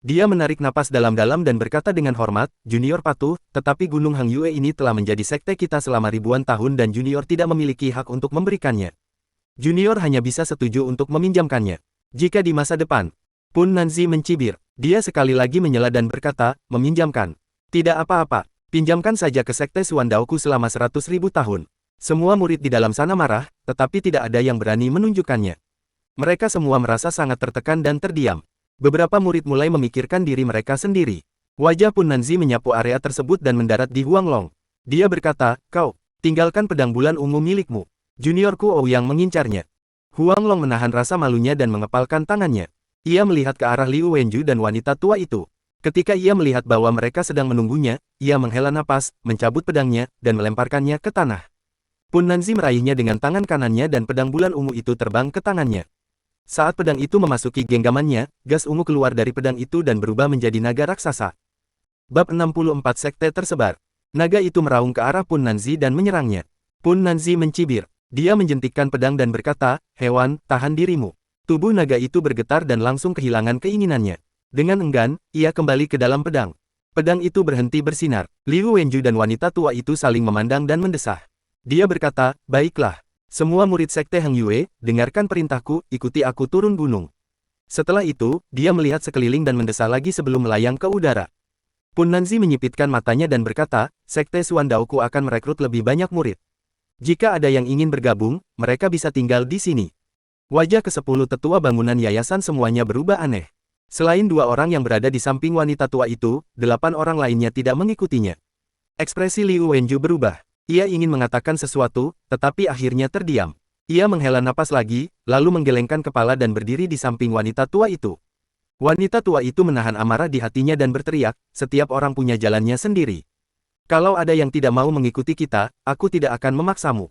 Dia menarik napas dalam-dalam dan berkata dengan hormat, junior patuh, tetapi gunung Hang Yue ini telah menjadi sekte kita selama ribuan tahun dan junior tidak memiliki hak untuk memberikannya. Junior hanya bisa setuju untuk meminjamkannya. Jika di masa depan, Pun Nanzi mencibir. Dia sekali lagi menyela dan berkata, meminjamkan. Tidak apa-apa, pinjamkan saja ke sekte Xuan Daoku selama 100.000 tahun. Semua murid di dalam sana marah, tetapi tidak ada yang berani menunjukkannya. Mereka semua merasa sangat tertekan dan terdiam. Beberapa murid mulai memikirkan diri mereka sendiri. Wajah Pun Nanzi menyapu area tersebut dan mendarat di Huanglong. Dia berkata, kau, tinggalkan pedang bulan ungu milikmu. Juniorku Ouyang mengincarnya. Huanglong menahan rasa malunya dan mengepalkan tangannya. Ia melihat ke arah Liu Wenju dan wanita tua itu. Ketika ia melihat bahwa mereka sedang menunggunya, ia menghela napas, mencabut pedangnya, dan melemparkannya ke tanah. Pun Nanzi meraihnya dengan tangan kanannya dan pedang bulan ungu itu terbang ke tangannya. Saat pedang itu memasuki genggamannya, gas ungu keluar dari pedang itu dan berubah menjadi naga raksasa. Bab 64 Sekte tersebar. Naga itu meraung ke arah Pun Nanzi dan menyerangnya. Pun Nanzi mencibir. Dia menjentikkan pedang dan berkata, hewan, tahan dirimu. Tubuh naga itu bergetar dan langsung kehilangan keinginannya. Dengan enggan, ia kembali ke dalam pedang. Pedang itu berhenti bersinar. Liu Wenju dan wanita tua itu saling memandang dan mendesah. Dia berkata, baiklah. Semua murid sekte Hang Yue, dengarkan perintahku, ikuti aku turun gunung. Setelah itu, dia melihat sekeliling dan mendesah lagi sebelum melayang ke udara. Pun Nanzi menyipitkan matanya dan berkata, Sekte Suandaoku akan merekrut lebih banyak murid. Jika ada yang ingin bergabung, mereka bisa tinggal di sini. Wajah ke-10 tetua bangunan yayasan semuanya berubah aneh. Selain 2 orang yang berada di samping wanita tua itu, 8 orang lainnya tidak mengikutinya. Ekspresi Liu Wenju berubah. Ia ingin mengatakan sesuatu, tetapi akhirnya terdiam. Ia menghela napas lagi, lalu menggelengkan kepala dan berdiri di samping wanita tua itu. Wanita tua itu menahan amarah di hatinya dan berteriak, setiap orang punya jalannya sendiri. Kalau ada yang tidak mau mengikuti kita, aku tidak akan memaksamu.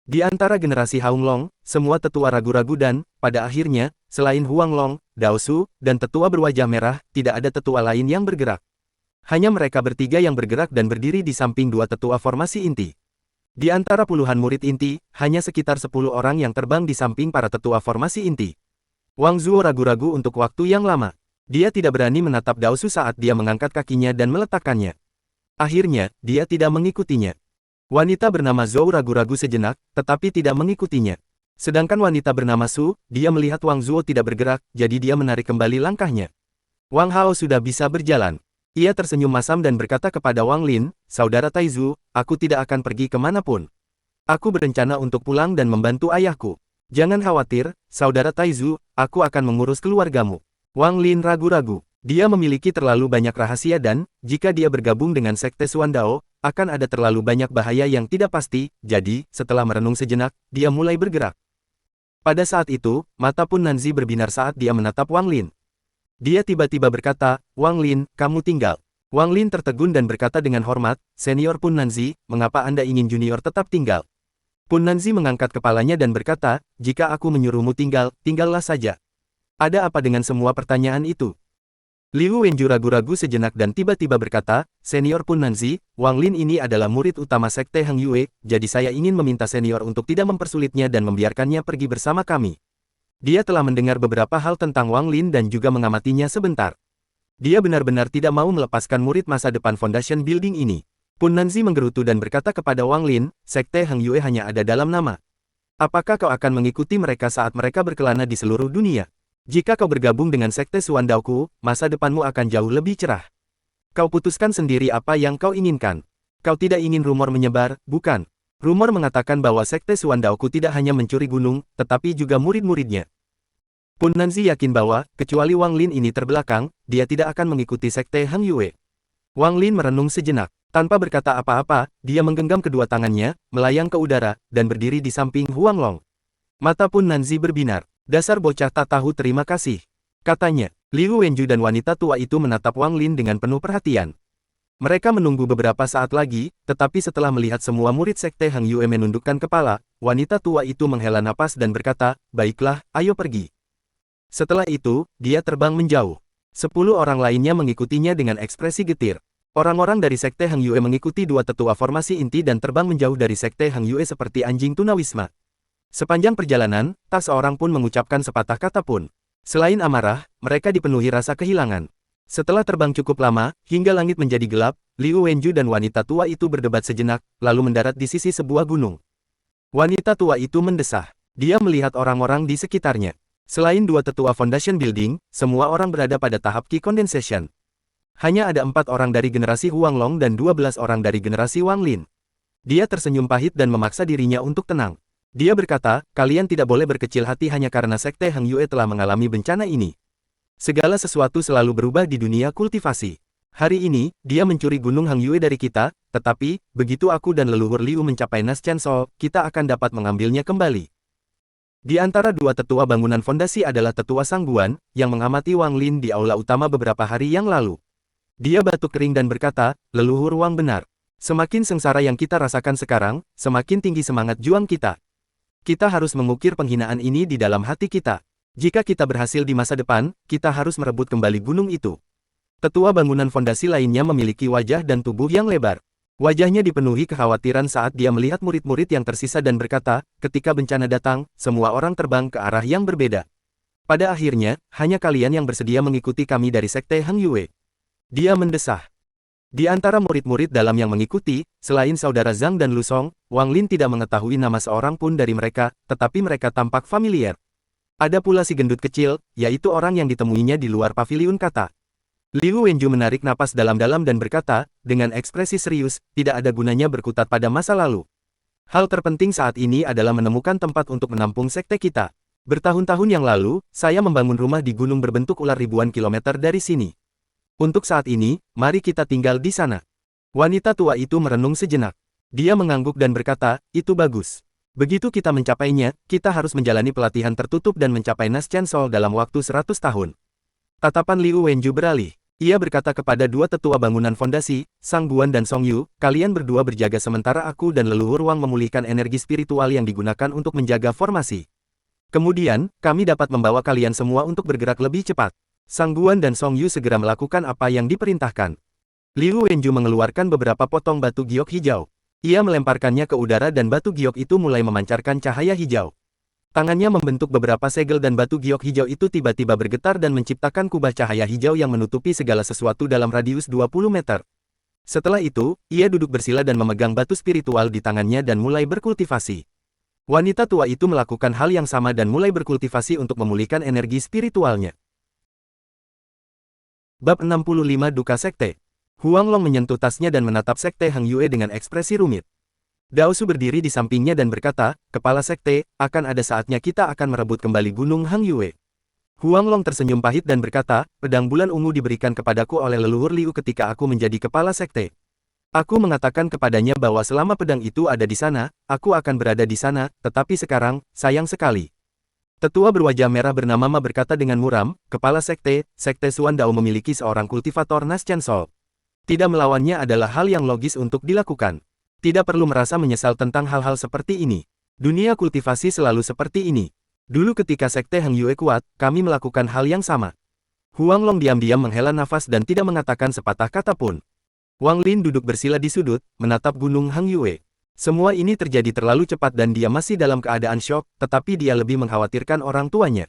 Di antara generasi Haung Long, semua tetua ragu-ragu dan, pada akhirnya, selain Huang Long, Dao Su, dan tetua berwajah merah, tidak ada tetua lain yang bergerak. Hanya mereka bertiga yang bergerak dan berdiri di samping 2 tetua formasi inti. Di antara puluhan murid inti, hanya sekitar 10 orang yang terbang di samping para tetua formasi inti. Wang Zuo ragu-ragu untuk waktu yang lama. Dia tidak berani menatap Dao Su saat dia mengangkat kakinya dan meletakkannya. Akhirnya, dia tidak mengikutinya. Wanita bernama Zhou ragu-ragu sejenak, tetapi tidak mengikutinya. Sedangkan wanita bernama Su, dia melihat Wang Zuo tidak bergerak, jadi dia menarik kembali langkahnya. Wang Hao sudah bisa berjalan. Ia tersenyum masam dan berkata kepada Wang Lin, Saudara Taizu, aku tidak akan pergi kemanapun. Aku berencana untuk pulang dan membantu ayahku. Jangan khawatir, Saudara Taizu, aku akan mengurus keluargamu. Wang Lin ragu-ragu. Dia memiliki terlalu banyak rahasia dan, jika dia bergabung dengan Sekte Suandao, akan ada terlalu banyak bahaya yang tidak pasti, jadi, setelah merenung sejenak, dia mulai bergerak. Pada saat itu, mata Pun Nanzi berbinar saat dia menatap Wang Lin. Dia tiba-tiba berkata, Wang Lin, kamu tinggal. Wang Lin tertegun dan berkata dengan hormat, Senior Pun Nanzi, mengapa Anda ingin junior tetap tinggal? Pun Nanzi mengangkat kepalanya dan berkata, jika aku menyuruhmu tinggal, tinggallah saja. Ada apa dengan semua pertanyaan itu? Liu Wenju ragu-ragu sejenak dan tiba-tiba berkata, Senior Pun Nanzi, Wang Lin ini adalah murid utama Sekte Heng Yue, jadi saya ingin meminta senior untuk tidak mempersulitnya dan membiarkannya pergi bersama kami. Dia telah mendengar beberapa hal tentang Wang Lin dan juga mengamatinya sebentar. Dia benar-benar tidak mau melepaskan murid masa depan Foundation Building ini. Pun Nanzi menggerutu dan berkata kepada Wang Lin, Sekte Heng Yue hanya ada dalam nama. Apakah kau akan mengikuti mereka saat mereka berkelana di seluruh dunia? Jika kau bergabung dengan Sekte Suandaoku, masa depanmu akan jauh lebih cerah. Kau putuskan sendiri apa yang kau inginkan. Kau tidak ingin rumor menyebar, bukan? Rumor mengatakan bahwa Sekte Suandaoku tidak hanya mencuri gunung, tetapi juga murid-muridnya. Pun Nanzi yakin bahwa, kecuali Wang Lin ini terbelakang, dia tidak akan mengikuti Sekte Heng Yue. Wang Lin merenung sejenak. Tanpa berkata apa-apa, dia menggenggam kedua tangannya, melayang ke udara, dan berdiri di samping Huang Long. Mata Pun Nanzi berbinar. Dasar bocah tak tahu terima kasih. Katanya, Liu Wenju dan wanita tua itu menatap Wang Lin dengan penuh perhatian. Mereka menunggu beberapa saat lagi, tetapi setelah melihat semua murid Sekte Heng Yue menundukkan kepala, wanita tua itu menghela napas dan berkata, baiklah, ayo pergi. Setelah itu, dia terbang menjauh. 10 orang lainnya mengikutinya dengan ekspresi getir. Orang-orang dari Sekte Heng Yue mengikuti 2 tetua formasi inti dan terbang menjauh dari Sekte Heng Yue seperti anjing tunawisma. Sepanjang perjalanan, tak seorang pun mengucapkan sepatah kata pun. Selain amarah, mereka dipenuhi rasa kehilangan. Setelah terbang cukup lama, hingga langit menjadi gelap, Liu Wenju dan wanita tua itu berdebat sejenak, lalu mendarat di sisi sebuah gunung. Wanita tua itu mendesah. Dia melihat orang-orang di sekitarnya. Selain 2 tetua Foundation Building, semua orang berada pada tahap Qi Condensation. Hanya ada 4 orang dari generasi Huang Long dan 12 orang dari generasi Wang Lin. Dia tersenyum pahit dan memaksa dirinya untuk tenang. Dia berkata, kalian tidak boleh berkecil hati hanya karena Sekte Heng Yue telah mengalami bencana ini. Segala sesuatu selalu berubah di dunia kultivasi. Hari ini, dia mencuri gunung Heng Yue dari kita, tetapi, begitu aku dan leluhur Liu mencapai Nas Chansol, kita akan dapat mengambilnya kembali. Di antara 2 tetua bangunan fondasi adalah tetua Sangguan, yang mengamati Wang Lin di aula utama beberapa hari yang lalu. Dia batuk kering dan berkata, leluhur Wang benar. Semakin sengsara yang kita rasakan sekarang, semakin tinggi semangat juang kita. Kita harus mengukir penghinaan ini di dalam hati kita. Jika kita berhasil di masa depan, kita harus merebut kembali gunung itu. Tetua bangunan fondasi lainnya memiliki wajah dan tubuh yang lebar. Wajahnya dipenuhi kekhawatiran saat dia melihat murid-murid yang tersisa dan berkata, ketika bencana datang, semua orang terbang ke arah yang berbeda. Pada akhirnya, hanya kalian yang bersedia mengikuti kami dari Sekte Heng Yue. Dia mendesah. Di antara murid-murid dalam yang mengikuti, selain saudara Zhang dan Lu Song, Wang Lin tidak mengetahui nama seorang pun dari mereka, tetapi mereka tampak familiar. Ada pula si gendut kecil, yaitu orang yang ditemuinya di luar paviliun kata. Liu Wenju menarik napas dalam-dalam dan berkata, dengan ekspresi serius, tidak ada gunanya berkutat pada masa lalu. Hal terpenting saat ini adalah menemukan tempat untuk menampung sekte kita. Bertahun-tahun yang lalu, saya membangun rumah di gunung berbentuk ular ribuan kilometer dari sini. Untuk saat ini, mari kita tinggal di sana. Wanita tua itu merenung sejenak. Dia mengangguk dan berkata, itu bagus. Begitu kita mencapainya, kita harus menjalani pelatihan tertutup dan mencapai Nas Chancellor dalam waktu 100 tahun. Tatapan Liu Wenju beralih. Ia berkata kepada dua tetua bangunan fondasi, Sang Buan dan Song Yu, kalian berdua berjaga sementara aku dan leluhur Wang memulihkan energi spiritual yang digunakan untuk menjaga formasi. Kemudian, kami dapat membawa kalian semua untuk bergerak lebih cepat. Sang Buan dan Song Yu segera melakukan apa yang diperintahkan. Liu Wenju mengeluarkan beberapa potong batu giok hijau. Ia melemparkannya ke udara dan batu giok itu mulai memancarkan cahaya hijau. Tangannya membentuk beberapa segel dan batu giok hijau itu tiba-tiba bergetar dan menciptakan kubah cahaya hijau yang menutupi segala sesuatu dalam radius 20 meter. Setelah itu, ia duduk bersila dan memegang batu spiritual di tangannya dan mulai berkultivasi. Wanita tua itu melakukan hal yang sama dan mulai berkultivasi untuk memulihkan energi spiritualnya. Bab 65 Duka Sekte. Huang Long menyentuh tasnya dan menatap Sekte Hang Yue dengan ekspresi rumit. Dao Su berdiri di sampingnya dan berkata, Kepala Sekte, akan ada saatnya kita akan merebut kembali Gunung Hang Yue. Huang Long tersenyum pahit dan berkata, pedang bulan ungu diberikan kepadaku oleh leluhur Liu ketika aku menjadi Kepala Sekte. Aku mengatakan kepadanya bahwa selama pedang itu ada di sana, aku akan berada di sana, tetapi sekarang, sayang sekali. Tetua berwajah merah bernama Ma berkata dengan muram, Kepala Sekte, Sekte Suan Dao memiliki seorang kultivator Nas Chancellor. Tidak melawannya adalah hal yang logis untuk dilakukan. Tidak perlu merasa menyesal tentang hal-hal seperti ini. Dunia kultivasi selalu seperti ini. Dulu ketika Sekte Hang Yue kuat, kami melakukan hal yang sama. Huang Long diam-diam menghela nafas dan tidak mengatakan sepatah kata pun. Wang Lin duduk bersila di sudut, menatap Gunung Hang Yue. Semua ini terjadi terlalu cepat dan dia masih dalam keadaan syok, tetapi dia lebih mengkhawatirkan orang tuanya.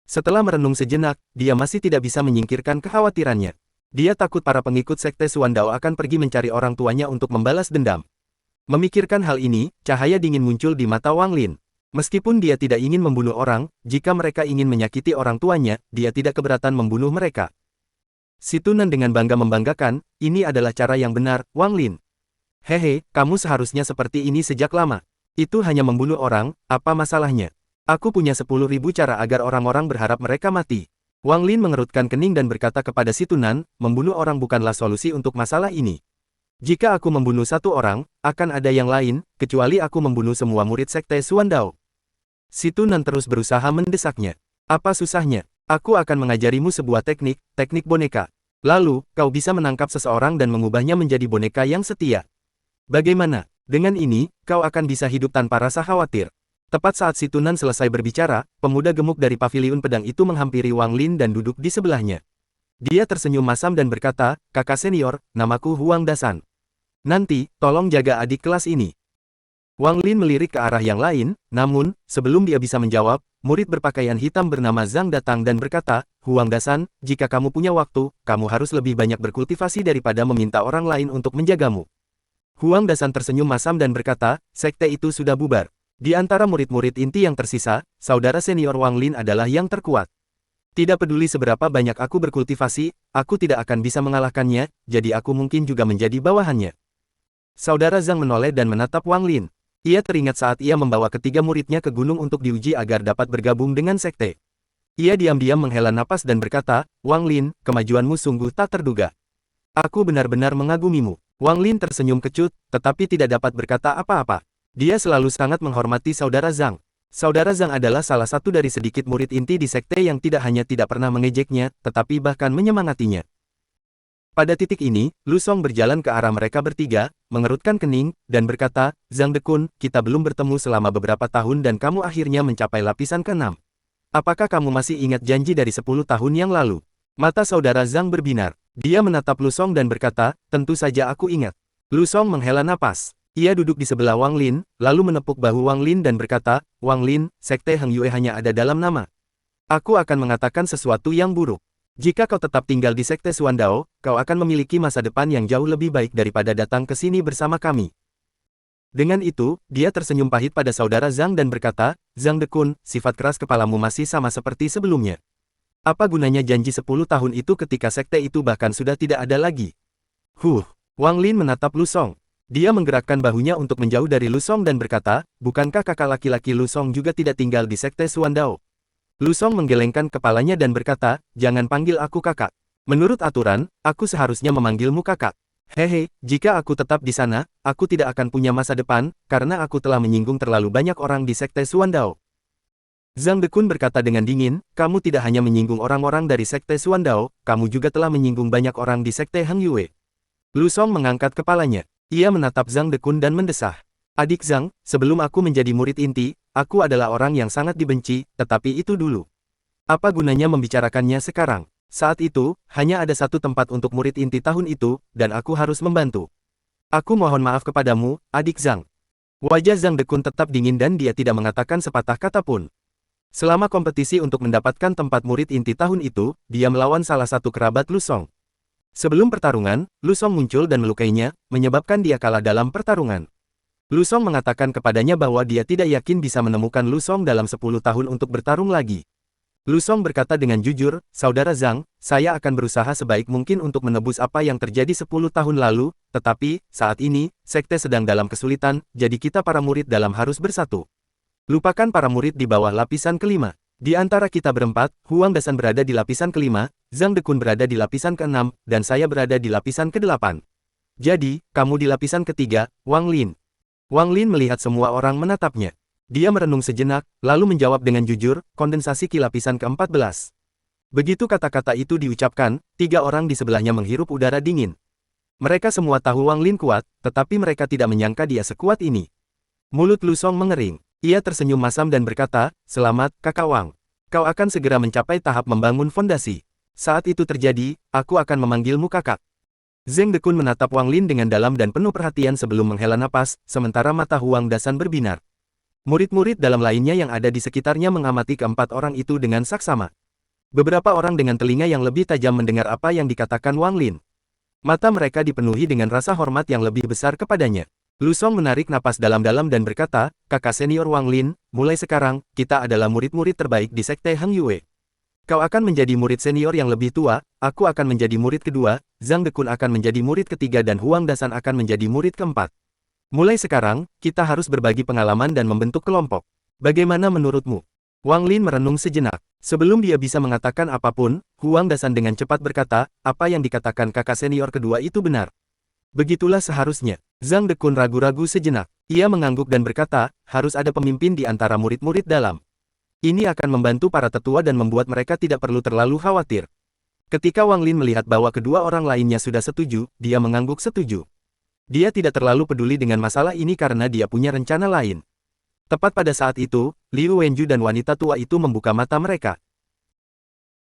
Setelah merenung sejenak, dia masih tidak bisa menyingkirkan kekhawatirannya. Dia takut para pengikut Sekte Suan Dao akan pergi mencari orang tuanya untuk membalas dendam. Memikirkan hal ini, cahaya dingin muncul di mata Wang Lin. Meskipun dia tidak ingin membunuh orang, jika mereka ingin menyakiti orang tuanya, dia tidak keberatan membunuh mereka. Si Tunan dengan bangga membanggakan, ini adalah cara yang benar, Wang Lin. Hehe, kamu seharusnya seperti ini sejak lama. Itu hanya membunuh orang, apa masalahnya? Aku punya 10.000 cara agar orang-orang berharap mereka mati. Wang Lin mengerutkan kening dan berkata kepada si Tunan, membunuh orang bukanlah solusi untuk masalah ini. Jika aku membunuh satu orang, akan ada yang lain, kecuali aku membunuh semua murid Sekte Suan Dao. Si Tunan terus berusaha mendesaknya. Apa susahnya? Aku akan mengajarimu sebuah teknik boneka. Lalu, kau bisa menangkap seseorang dan mengubahnya menjadi boneka yang setia. Bagaimana? Dengan ini, kau akan bisa hidup tanpa rasa khawatir. Tepat saat si Tunan selesai berbicara, pemuda gemuk dari paviliun pedang itu menghampiri Wang Lin dan duduk di sebelahnya. Dia tersenyum masam dan berkata, kakak senior, namaku Huang Dasan. Nanti, tolong jaga adik kelas ini. Wang Lin melirik ke arah yang lain, namun, sebelum dia bisa menjawab, murid berpakaian hitam bernama Zhang datang dan berkata, Huang Dasan, jika kamu punya waktu, kamu harus lebih banyak berkultivasi daripada meminta orang lain untuk menjagamu. Huang Dasan tersenyum masam dan berkata, sekte itu sudah bubar. Di antara murid-murid inti yang tersisa, saudara senior Wang Lin adalah yang terkuat. Tidak peduli seberapa banyak aku berkultivasi, aku tidak akan bisa mengalahkannya, jadi aku mungkin juga menjadi bawahannya. Saudara Zhang menoleh dan menatap Wang Lin. Ia teringat saat ia membawa ketiga muridnya ke gunung untuk diuji agar dapat bergabung dengan sekte. Ia diam-diam menghela napas dan berkata, Wang Lin, kemajuanmu sungguh tak terduga. Aku benar-benar mengagumimu. Wang Lin tersenyum kecut, tetapi tidak dapat berkata apa-apa. Dia selalu sangat menghormati saudara Zhang. Saudara Zhang adalah salah satu dari sedikit murid inti di sekte yang tidak hanya tidak pernah mengejeknya, tetapi bahkan menyemangatinya. Pada titik ini, Lu Song berjalan ke arah mereka bertiga, mengerutkan kening, dan berkata, Zhang Dekun, kita belum bertemu selama beberapa tahun dan kamu akhirnya mencapai lapisan ke-6. Apakah kamu masih ingat janji dari 10 tahun yang lalu? Mata saudara Zhang berbinar. Dia menatap Lu Song dan berkata, tentu saja aku ingat. Lu Song menghela napas. Ia duduk di sebelah Wang Lin, lalu menepuk bahu Wang Lin dan berkata, Wang Lin, sekte Hang Yue hanya ada dalam nama. Aku akan mengatakan sesuatu yang buruk. Jika kau tetap tinggal di sekte Suan Dao, kau akan memiliki masa depan yang jauh lebih baik daripada datang ke sini bersama kami. Dengan itu, dia tersenyum pahit pada saudara Zhang dan berkata, Zhang Dekun, sifat keras kepalamu masih sama seperti sebelumnya. Apa gunanya janji 10 tahun itu ketika sekte itu bahkan sudah tidak ada lagi? Wang Lin menatap Lu Song. Dia menggerakkan bahunya untuk menjauh dari Lu Song dan berkata, bukankah kakak laki-laki Lu Song juga tidak tinggal di sekte Suandao? Lu Song menggelengkan kepalanya dan berkata, jangan panggil aku kakak. Menurut aturan, aku seharusnya memanggilmu kakak. Hehe, jika aku tetap di sana, aku tidak akan punya masa depan, karena aku telah menyinggung terlalu banyak orang di sekte Suandao. Zhang Dekun berkata dengan dingin, kamu tidak hanya menyinggung orang-orang dari sekte Suandao, kamu juga telah menyinggung banyak orang di sekte Hang Yue. Lu Song mengangkat kepalanya. Ia menatap Zhang Dekun dan mendesah. Adik Zhang, sebelum aku menjadi murid inti, aku adalah orang yang sangat dibenci, tetapi itu dulu. Apa gunanya membicarakannya sekarang? Saat itu, hanya ada satu tempat untuk murid inti tahun itu, dan aku harus membantu. Aku mohon maaf kepadamu, adik Zhang. Wajah Zhang Dekun tetap dingin dan dia tidak mengatakan sepatah kata pun. Selama kompetisi untuk mendapatkan tempat murid inti tahun itu, dia melawan salah satu kerabat Lu Song. Sebelum pertarungan, Lu Song muncul dan melukainya, menyebabkan dia kalah dalam pertarungan. Lu Song mengatakan kepadanya bahwa dia tidak yakin bisa menemukan Lu Song dalam 10 tahun untuk bertarung lagi. Lu Song berkata dengan jujur, Saudara Zhang, saya akan berusaha sebaik mungkin untuk menebus apa yang terjadi 10 tahun lalu, tetapi, saat ini, sekte sedang dalam kesulitan, jadi kita para murid dalam harus bersatu. Lupakan para murid di bawah lapisan kelima. Di antara kita berempat, Huang Dasan berada di lapisan kelima, Zhang Dekun berada di lapisan keenam, dan saya berada di lapisan kedelapan. Jadi, kamu di lapisan ketiga, Wang Lin. Wang Lin melihat semua orang menatapnya. Dia merenung sejenak, lalu menjawab dengan jujur, kondensasi ki lapisan ke-14. Begitu kata-kata itu diucapkan, 3 orang di sebelahnya menghirup udara dingin. Mereka semua tahu Wang Lin kuat, tetapi mereka tidak menyangka dia sekuat ini. Mulut Lu Song mengering. Ia tersenyum masam dan berkata, selamat, kakak Wang. Kau akan segera mencapai tahap membangun fondasi. Saat itu terjadi, aku akan memanggilmu kakak. Zhang Dekun menatap Wang Lin dengan dalam dan penuh perhatian sebelum menghela napas, sementara mata Huang Dasan berbinar. Murid-murid dalam lainnya yang ada di sekitarnya mengamati keempat orang itu dengan saksama. Beberapa orang dengan telinga yang lebih tajam mendengar apa yang dikatakan Wang Lin. Mata mereka dipenuhi dengan rasa hormat yang lebih besar kepadanya. Lu Song menarik napas dalam-dalam dan berkata, kakak senior Wang Lin, mulai sekarang, kita adalah murid-murid terbaik di sekte Hang Yue. Kau akan menjadi murid senior yang lebih tua, aku akan menjadi murid kedua, Zhang Dekun akan menjadi murid ketiga dan Huang Dasan akan menjadi murid keempat. Mulai sekarang, kita harus berbagi pengalaman dan membentuk kelompok. Bagaimana menurutmu? Wang Lin merenung sejenak. Sebelum dia bisa mengatakan apapun, Huang Dasan dengan cepat berkata, apa yang dikatakan kakak senior kedua itu benar. Begitulah seharusnya. Zhang Dekun ragu-ragu sejenak. Ia mengangguk dan berkata, harus ada pemimpin di antara murid-murid dalam. Ini akan membantu para tetua dan membuat mereka tidak perlu terlalu khawatir. Ketika Wang Lin melihat bahwa kedua orang lainnya sudah setuju, dia mengangguk setuju. Dia tidak terlalu peduli dengan masalah ini karena dia punya rencana lain. Tepat pada saat itu, Liu Wenju dan wanita tua itu membuka mata mereka.